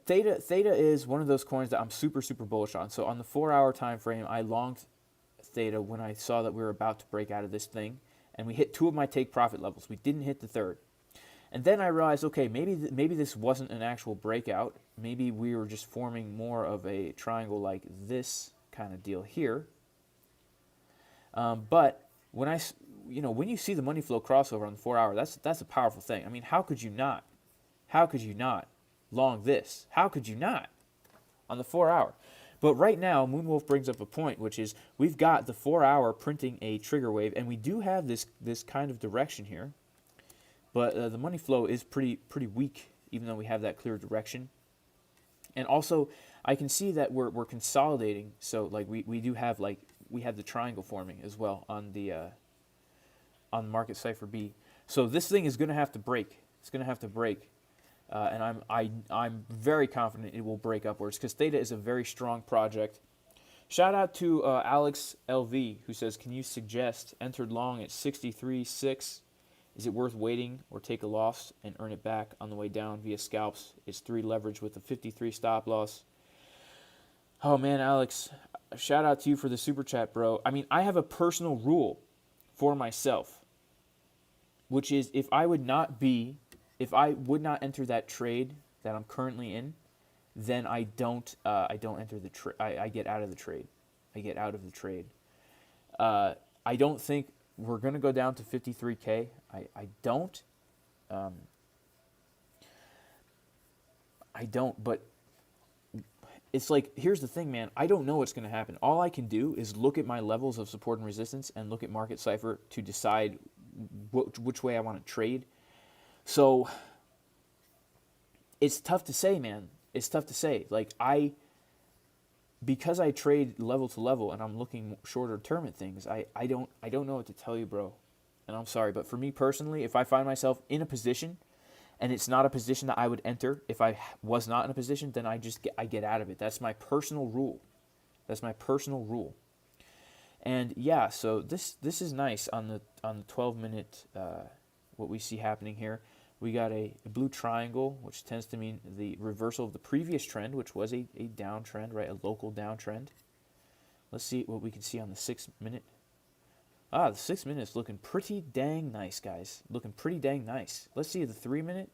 Theta is one of those coins that I'm super bullish on. So on the 4-hour time frame, I longed Theta when I saw that we were about to break out of this thing. And we hit 2 of my take profit levels. We didn't hit the 3rd. And then I realized, okay, maybe this wasn't an actual breakout. Maybe we were just forming more of a triangle like this kind of deal here. But when when you see the money flow crossover on the 4-hour, that's a powerful thing. I mean, how could you not? How could you not long this? How could you not on the 4-hour? But right now, Moonwolf brings up a point, which is we've got the 4-hour printing a trigger wave, and we do have this kind of direction here. But the money flow is pretty weak, even though we have that clear direction. And also, I can see that we're consolidating. So like we do have we have the triangle forming as well on the Market Cipher B. So this thing is going to have to break. It's going to have to break and I'm very confident it will break upwards because Theta is a very strong project. Shout out to Alex LV, who says, can you suggest entered long at 63.6? Is it worth waiting or take a loss and earn it back on the way down via scalps? It's 3 leverage with a 53 stop loss. Oh man, Alex, shout out to you for the super chat, bro. I mean, I have a personal rule for myself, which is if I would not enter that trade that I'm currently in, then I don't enter the trade. I get out of the trade. I don't think we're going to go down to 53K. I don't. But it's like, here's the thing, man. I don't know what's going to happen. All I can do is look at my levels of support and resistance and look at Market Cipher to decide which way I want to trade. So it's tough to say, man. It's tough to say. Like, because I trade level to level and I'm looking shorter term at things, I don't know what to tell you, bro. And I'm sorry, but for me personally, if I find myself in a position and it's not a position that I would enter, if I was not in a position, then I get out of it. That's my personal rule. And yeah, so this is nice on the 12-minute what we see happening here. We got a blue triangle, which tends to mean the reversal of the previous trend, which was a downtrend, right? A local downtrend. Let's see what we can see on the 6-minute. The 6-minute is looking pretty dang nice, guys. Looking pretty dang nice. Let's see the 3-minute.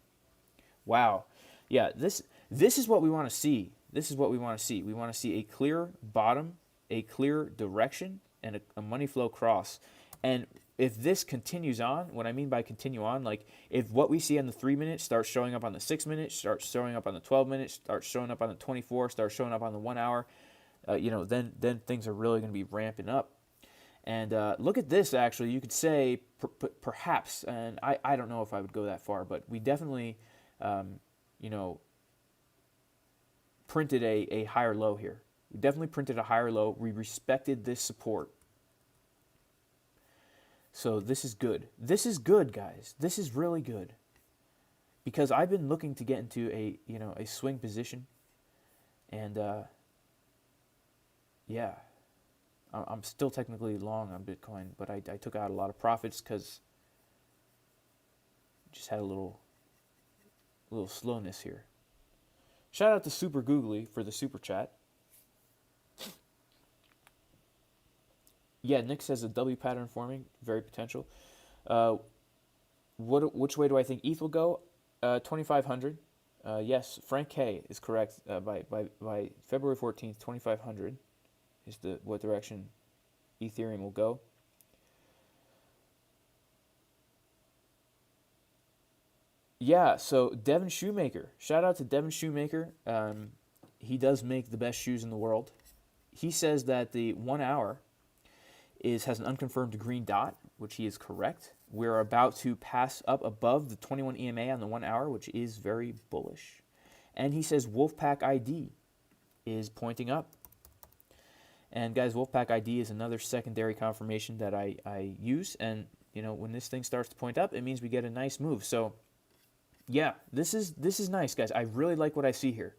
Wow. Yeah, this is what we want to see. We want to see a clear bottom, a clear direction, and a money flow cross. And if this continues on, what I mean by continue on, like if what we see on the 3-minute starts showing up on the 6-minute, starts showing up on the 12-minute, starts showing up on the 24, starts showing up on the 1 hour, then things are really going to be ramping up. And look at this, actually. You could say perhaps, and I don't know if I would go that far, but we definitely, printed a higher low here. We definitely printed a higher low. We respected this support. So this is good. This is good, guys. This is really good. Because I've been looking to get into a swing position. And yeah, I'm still technically long on Bitcoin, but I took out a lot of profits because just had a little slowness here. Shout out to Super Googly for the super chat. Yeah, Nick says a W pattern forming, very potential. Which way do I think ETH will go? 2,500. Yes, Frank K is correct. By February 14th, 2,500 is what direction Ethereum will go. Yeah, so Devin Shoemaker. Shout out to Devin Shoemaker. He does make the best shoes in the world. He says that the 1 hour has an unconfirmed green dot, which he is correct. We're about to pass up above the 21 EMA on the 1 hour, which is very bullish. And he says Wolfpack ID is pointing up. And guys, Wolfpack ID is another secondary confirmation that I use. And when this thing starts to point up, it means we get a nice move. So yeah, this is nice, guys. I really like what I see here.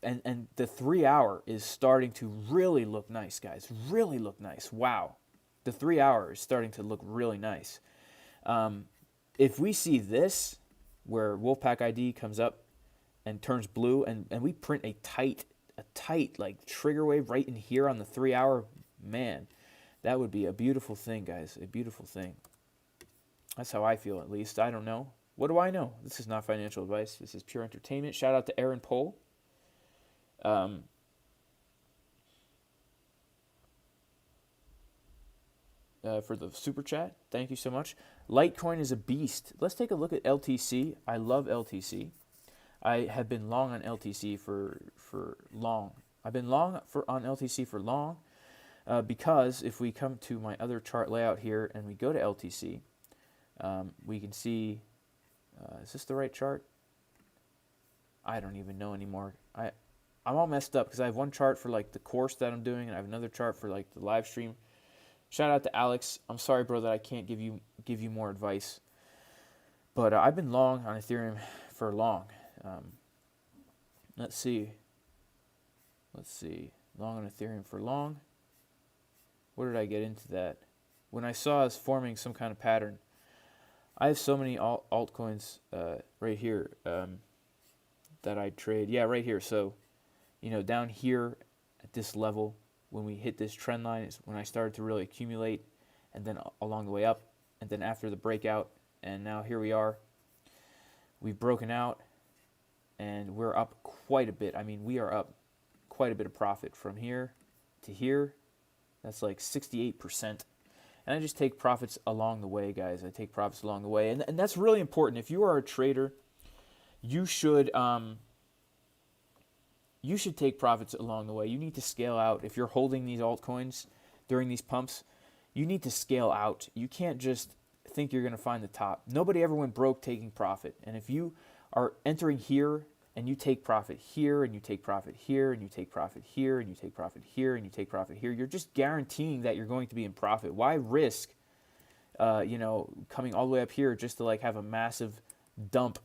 And the 3 hour is starting to really look nice, guys. Really look nice. Wow. The 3 hour is starting to look really nice. If we see this, where Wolfpack ID comes up and turns blue, and we print a tight like trigger wave right in here on the 3 hour, man, that would be a beautiful thing, guys. A beautiful thing. That's how I feel, at least. I don't know. What do I know? This is not financial advice. This is pure entertainment. Shout out to Aaron Pohl. For the super chat. Thank you so much. Litecoin is a beast. Let's take a look at LTC. I love LTC. I have been long on LTC for long. I've been long on LTC for long because if we come to my other chart layout here and we go to LTC, we can see, is this the right chart? I don't even know anymore. I'm all messed up because I have one chart for like the course that I'm doing and I have another chart for like the live stream. Shout out to Alex. I'm sorry, bro, that I can't give you more advice. But I've been long on Ethereum for long. Let's see. Long on Ethereum for long. Where did I get into that? When I saw us forming some kind of pattern. I have so many altcoins right here that I trade. Yeah, right here. So, down here at this level, when we hit this trend line is when I started to really accumulate, and then along the way up, and then after the breakout, and now here we are. We've broken out, and we're up quite a bit. I mean, we are up quite a bit of profit from here to here. That's like 68%. And I just take profits along the way, guys. I take profits along the way. And that's really important. If you are a trader, you should take profits along the way. You need to scale out. If you're holding these altcoins during these pumps, you need to scale out. You can't just think you're going to find the top. Nobody ever went broke taking profit. And if you are entering here and you take profit here and you take profit here and you take profit here and you take profit here and you take profit here, you're just guaranteeing that you're going to be in profit. Why risk, coming all the way up here just to like have a massive dump?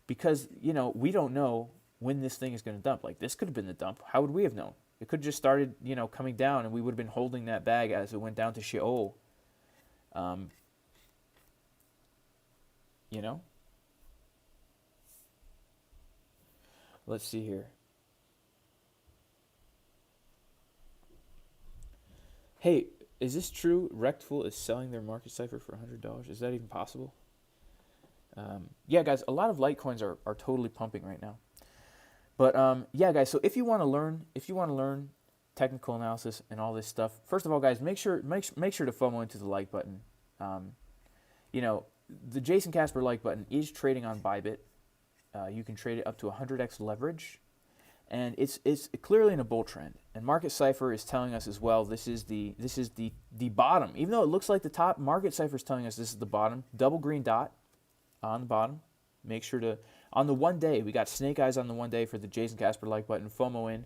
Because, we don't know when this thing is going to dump. Like this could have been the dump. How would we have known? It could have just started, coming down, and we would have been holding that bag as it went down to Sheol. Let's see here. Hey, is this true? Rectful is selling their Market Cipher for $100. Is that even possible? Yeah, guys, a lot of Litecoins are totally pumping right now. But yeah, guys. So if you want to learn technical analysis and all this stuff, first of all, guys, make sure to FOMO into the like button. The Jason Casper like button is trading on ByBit. You can trade it up to 100x leverage, and it's clearly in a bull trend. And Market Cipher is telling us as well this is the bottom. Even though it looks like the top, Market Cipher is telling us this is the bottom. Double green dot on the bottom. Make sure to on the 1 day. We got snake eyes on the 1 day for the Jason Casper like button. FOMO in.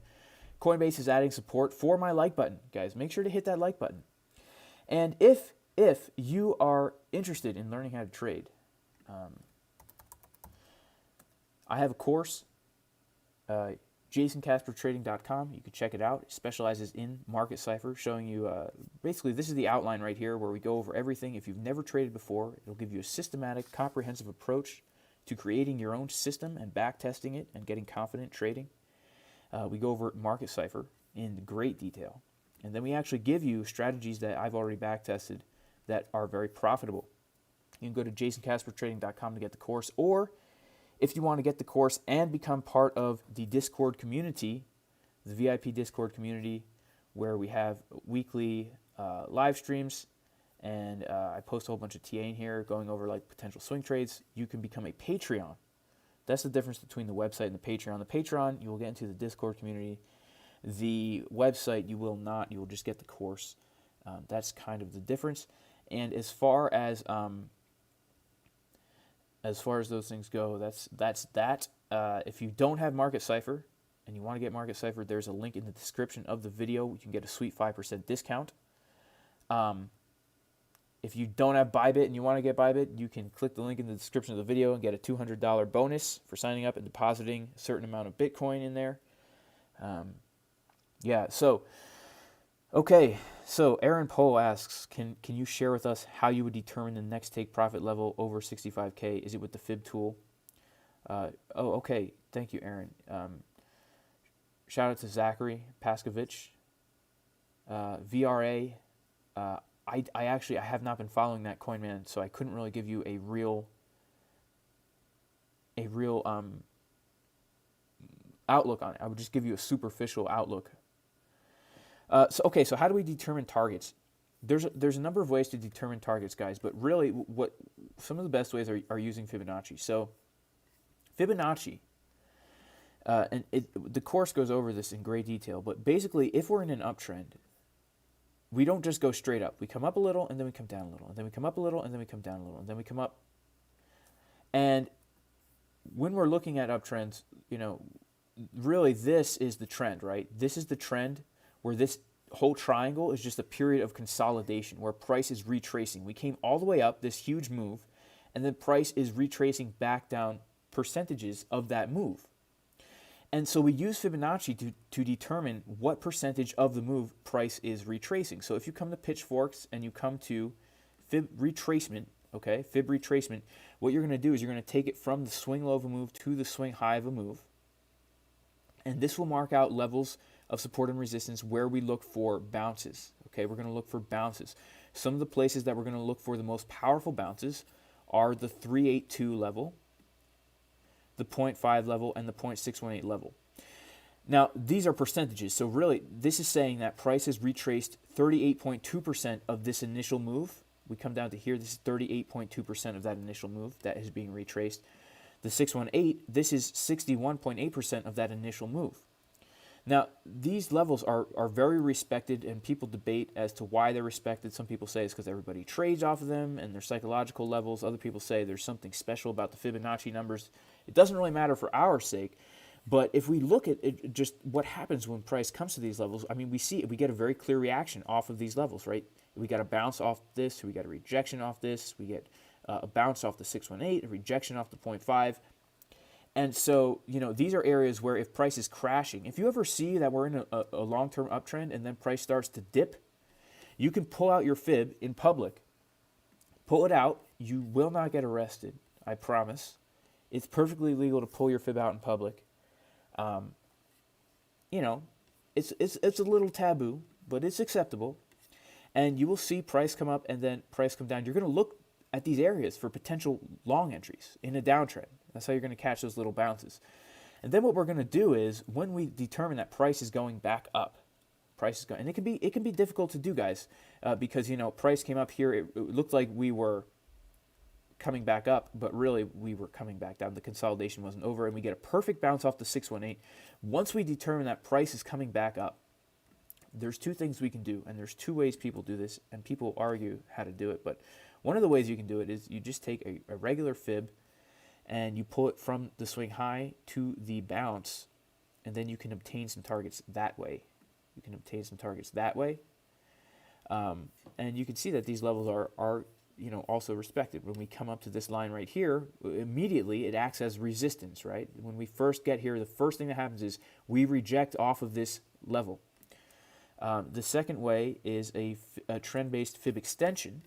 Coinbase is adding support for my like button, guys. Make sure to hit that like button. And if you are interested in learning how to trade, I have a course, jasoncaspertrading.com. You can check it out. It specializes in Market Cipher, showing you basically this is the outline right here where we go over everything. If you've never traded before, it'll give you a systematic, comprehensive approach to creating your own system and back testing it and getting confident trading. We go over Market Cipher in great detail. And then we actually give you strategies that I've already back tested that are very profitable. You can go to jasoncaspertrading.com to get the course, or if you want to get the course and become part of the Discord community, the VIP Discord community, where we have weekly live streams, and I post a whole bunch of TA in here going over like potential swing trades, you can become a Patreon. That's the difference between the website and the Patreon. The Patreon, you will get into the Discord community. The website, you will not. You will just get the course. That's kind of the difference. And as far as those things go, that's that. If you don't have Market Cipher and you want to get Market Cipher, there's a link in the description of the video. You can get a sweet 5% discount. If you don't have ByBit and you want to get ByBit, you can click the link in the description of the video and get a $200 bonus for signing up and depositing a certain amount of Bitcoin in there. Yeah, so, okay. So Aaron Pohl asks, can you share with us how you would determine the next take profit level over 65K? Is it with the Fib tool? Okay. Thank you, Aaron. Shout out to Zachary Paskovich. VRA. I have not been following that coin, man, so I couldn't really give you a real outlook on it. I would just give you a superficial outlook. So how do we determine targets? There's a number of ways to determine targets, guys, but really what some of the best ways are using Fibonacci. So Fibonacci, the course goes over this in great detail, but basically if we're in an uptrend, we don't just go straight up. We come up a little, and then we come down a little, and then we come up a little, and then we come down a little, and then we come up. And when we're looking at uptrends, really this is the trend, right? This is the trend where this whole triangle is just a period of consolidation where price is retracing. We came all the way up, this huge move, and then price is retracing back down percentages of that move. And so we use Fibonacci to determine what percentage of the move price is retracing. So if you come to pitchforks and you come to fib retracement, okay, fib retracement, what you're going to do is you're going to take it from the swing low of a move to the swing high of a move. And this will mark out levels of support and resistance where we look for bounces. Okay, we're going to look for bounces. Some of the places that we're going to look for the most powerful bounces are the 382 level, the 0.5 level, and the 0.618 level. Now, these are percentages. So really, this is saying that price has retraced 38.2% of this initial move. We come down to here, this is 38.2% of that initial move that is being retraced. The 618, this is 61.8% of that initial move. Now, these levels are very respected, and people debate as to why they're respected. Some people say it's because everybody trades off of them and they're psychological levels. Other people say there's something special about the Fibonacci numbers. It doesn't really matter for our sake, but if we look at it, just what happens when price comes to these levels, I mean, we see it. We get a very clear reaction off of these levels, right? We got a bounce off this, we got a rejection off this, we get a bounce off the 618, a rejection off the 0.5. And so, you know, these are areas where if price is crashing, if you ever see that we're in a long-term uptrend and then price starts to dip, you can pull out your fib in public. Pull it out. You will not get arrested, I promise. It's perfectly legal to pull your fib out in public. You know, it's a little taboo, but it's acceptable. And you will see price come up and then price come down. You're going to look at these areas for potential long entries in a downtrend. That's how you're going to catch those little bounces. And then what we're going to do is when we determine that price is going back up, price is going, and it can be difficult to do, guys, because, you know, price came up here. It looked like we were coming back up, but really we were coming back down. The consolidation wasn't over, and we get a perfect bounce off the 618. Once we determine that price is coming back up, there's two things we can do, and there's two ways people do this, and people argue how to do it. But one of the ways you can do it is you just take a regular fib and you pull it from the swing high to the bounce, and then you can obtain some targets that way. You can obtain some targets that way. And you can see that these levels are you know, also respected. When we come up to this line right here, immediately it acts as resistance, right? When we first get here, the first thing that happens is we reject off of this level. The second way is a trend-based fib extension,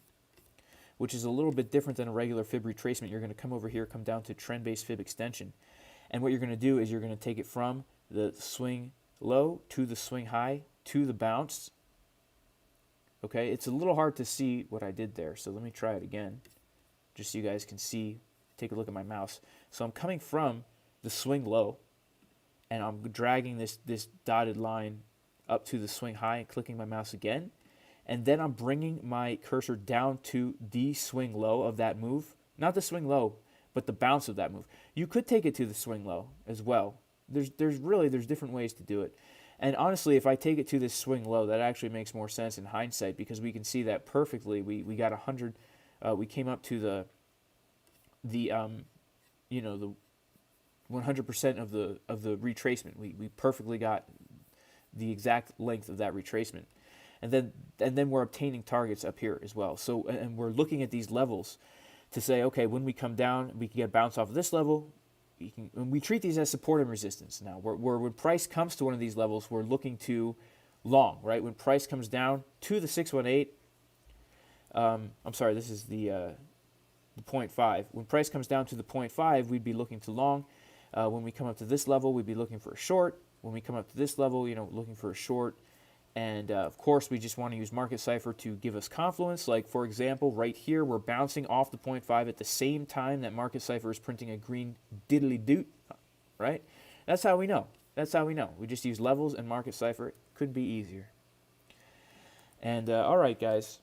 which is a little bit different than a regular fib retracement. You're going to come over here, come down to trend-based fib extension. And what you're going to do is you're going to take it from the swing low to the swing high to the bounce. Okay, it's a little hard to see what I did there, so let me try it again, just so you guys can see, take a look at my mouse. So I'm coming from the swing low, and I'm dragging this dotted line up to the swing high and clicking my mouse again. And then I'm bringing my cursor down to the swing low of that move. Not the swing low, but the bounce of that move. You could take it to the swing low as well. There's different ways to do it. And honestly, if I take it to this swing low, that actually makes more sense in hindsight, because we can see that perfectly. We got 100. We came up to the 100% of the retracement. We perfectly got the exact length of that retracement. And then we're obtaining targets up here as well. So, and we're looking at these levels to say, okay, when we come down, we can get bounced off of this level. And we treat these as support and resistance now. When price comes to one of these levels, we're looking to long, right? When price comes down to the 618, I'm sorry, this is the 0.5. When price comes down to the 0.5, we'd be looking to long. When we come up to this level, we'd be looking for a short. When we come up to this level, looking for a short. And of course, we just want to use Market Cipher to give us confluence. Like, for example, right here, we're bouncing off the 0.5 at the same time that Market Cipher is printing a green diddly doot, right? That's how we know. That's how we know. We just use levels and Market Cipher. It could be easier. And all right, guys.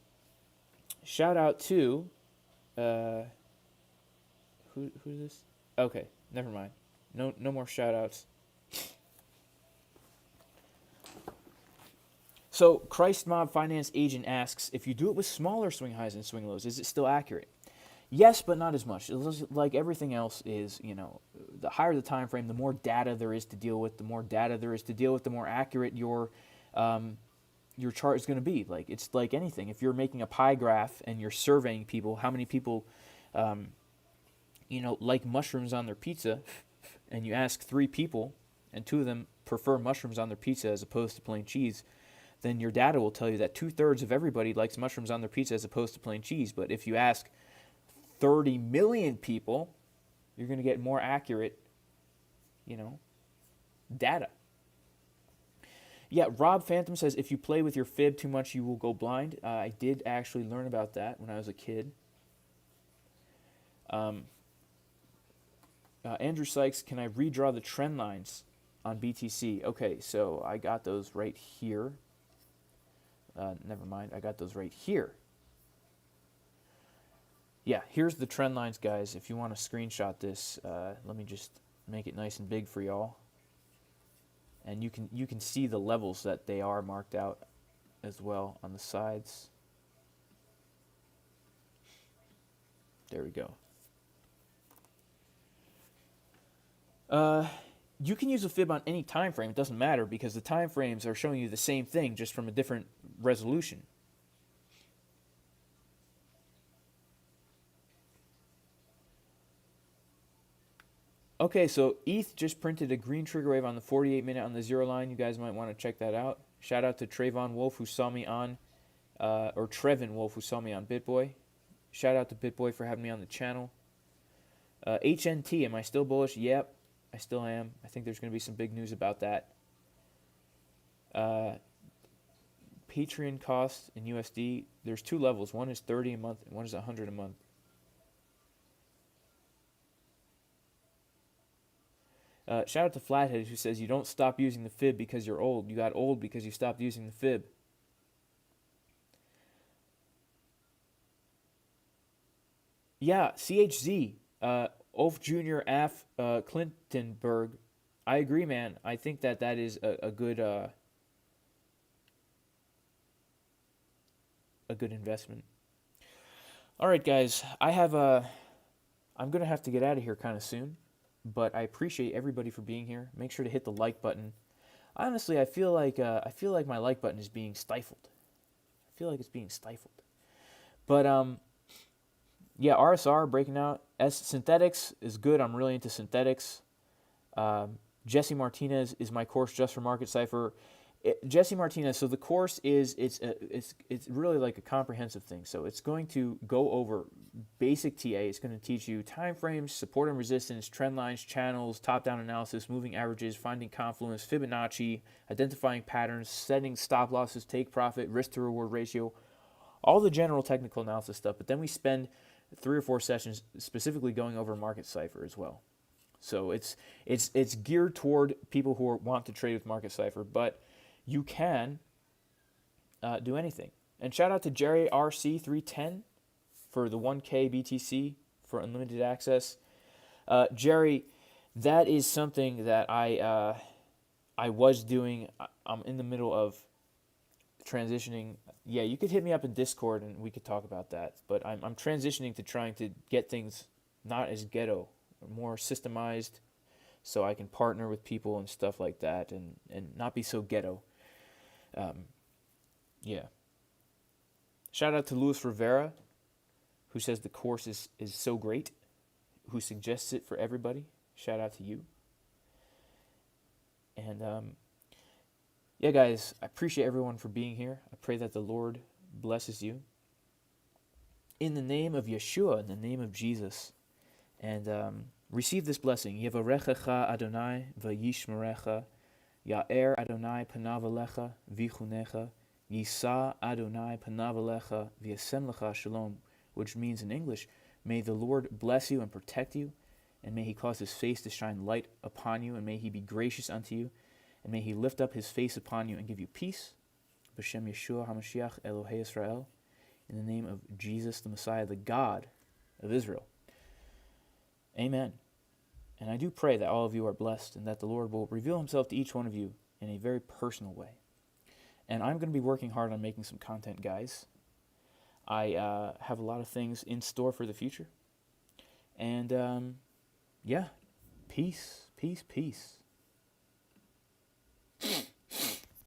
Shout out to who's this? Okay, never mind. No more shout outs. So Christ Mob Finance Agent asks, if you do it with smaller swing highs and swing lows, is it still accurate? Yes, but not as much. Like everything else is, the higher the time frame, the more data there is to deal with. The more data there is to deal with, the more accurate your your chart is going to be. Like, it's like anything. If you're making a pie graph and you're surveying people, how many people, like mushrooms on their pizza, and you ask 3 people, and 2 of them prefer mushrooms on their pizza as opposed to plain cheese, then your data will tell you that 2/3 of everybody likes mushrooms on their pizza as opposed to plain cheese. But if you ask 30 million people, you're going to get more accurate, data. Yeah, Rob Phantom says, if you play with your fib too much, you will go blind. I did actually learn about that when I was a kid. Andrew Sykes, can I redraw the trend lines on BTC? Okay, so I got those right here. Never mind, I got those right here. Yeah, here's the trend lines, guys. If you want to screenshot this, let me just make it nice and big for y'all. And you can see the levels that they are marked out as well on the sides. There we go. You can use a fib on any time frame. It doesn't matter because the time frames are showing you the same thing, just from a different resolution. Okay, so ETH just printed a green trigger wave on the 48-minute on the 0 line. You guys might want to check that out. Shout out to Trayvon Wolf, who saw me on, or Trevin Wolf, who saw me on BitBoy. Shout out to BitBoy for having me on the channel. HNT, am I still bullish? Yep, I still am. I think there's going to be some big news about that. Patreon cost in USD, there's 2 levels. One is 30 a month, and one is 100 a month. Shout out to Flathead, who says, you don't stop using the fib because you're old. You got old because you stopped using the fib. Yeah, CHZ, Ulf Jr. Af Clintonberg. I agree, man. I think that is a good investment. All right, guys. I'm going to have to get out of here kind of soon. But I appreciate everybody for being here. Make sure to hit the like button. Honestly, I feel like my like button is being stifled. I feel like it's being stifled. But yeah, RSR breaking out. Synthetics is good. I'm really into synthetics. Jesse Martinez is my course just for Market Cipher. Jesse Martinez. So the course is it's really like a comprehensive thing. So it's going to go over basic TA. It's going to teach you time frames, support and resistance, trend lines, channels, top-down analysis, moving averages, finding confluence, Fibonacci, identifying patterns, setting stop losses, take profit, risk to reward ratio, all the general technical analysis stuff. But then we spend 3 or 4 sessions specifically going over Market Cipher as well. So it's geared toward people who want to trade with Market Cipher, but you can do anything. And shout out to Jerry RC310 for the 1K BTC for unlimited access. Jerry, that is something that I was doing. I'm in the middle of transitioning. Yeah, you could hit me up in Discord and we could talk about that. But I'm transitioning to trying to get things not as ghetto, more systemized, so I can partner with people and stuff like that and not be so ghetto. Yeah. Shout out to Luis Rivera, who says the course is so great, who suggests it for everybody. Shout out to you. And yeah, guys, I appreciate everyone for being here. I pray that the Lord blesses you. In the name of Yeshua, in the name of Jesus. And receive this blessing. Yevarechecha Adonai v'yishmerecha. Ya'er Adonai panav alecha v'chunecha. Yisa Adonai panav alecha v'yasem lecha shalom. Which means in English, may the Lord bless you and protect you, and may he cause his face to shine light upon you, and may he be gracious unto you, and may he lift up his face upon you and give you peace. B'Shem Yeshua HaMashiach Elohei Yisrael. In the name of Jesus the Messiah, the God of Israel. Amen. And I do pray that all of you are blessed and that the Lord will reveal himself to each one of you in a very personal way. And I'm going to be working hard on making some content, guys. I have a lot of things in store for the future. And yeah, peace, peace, peace.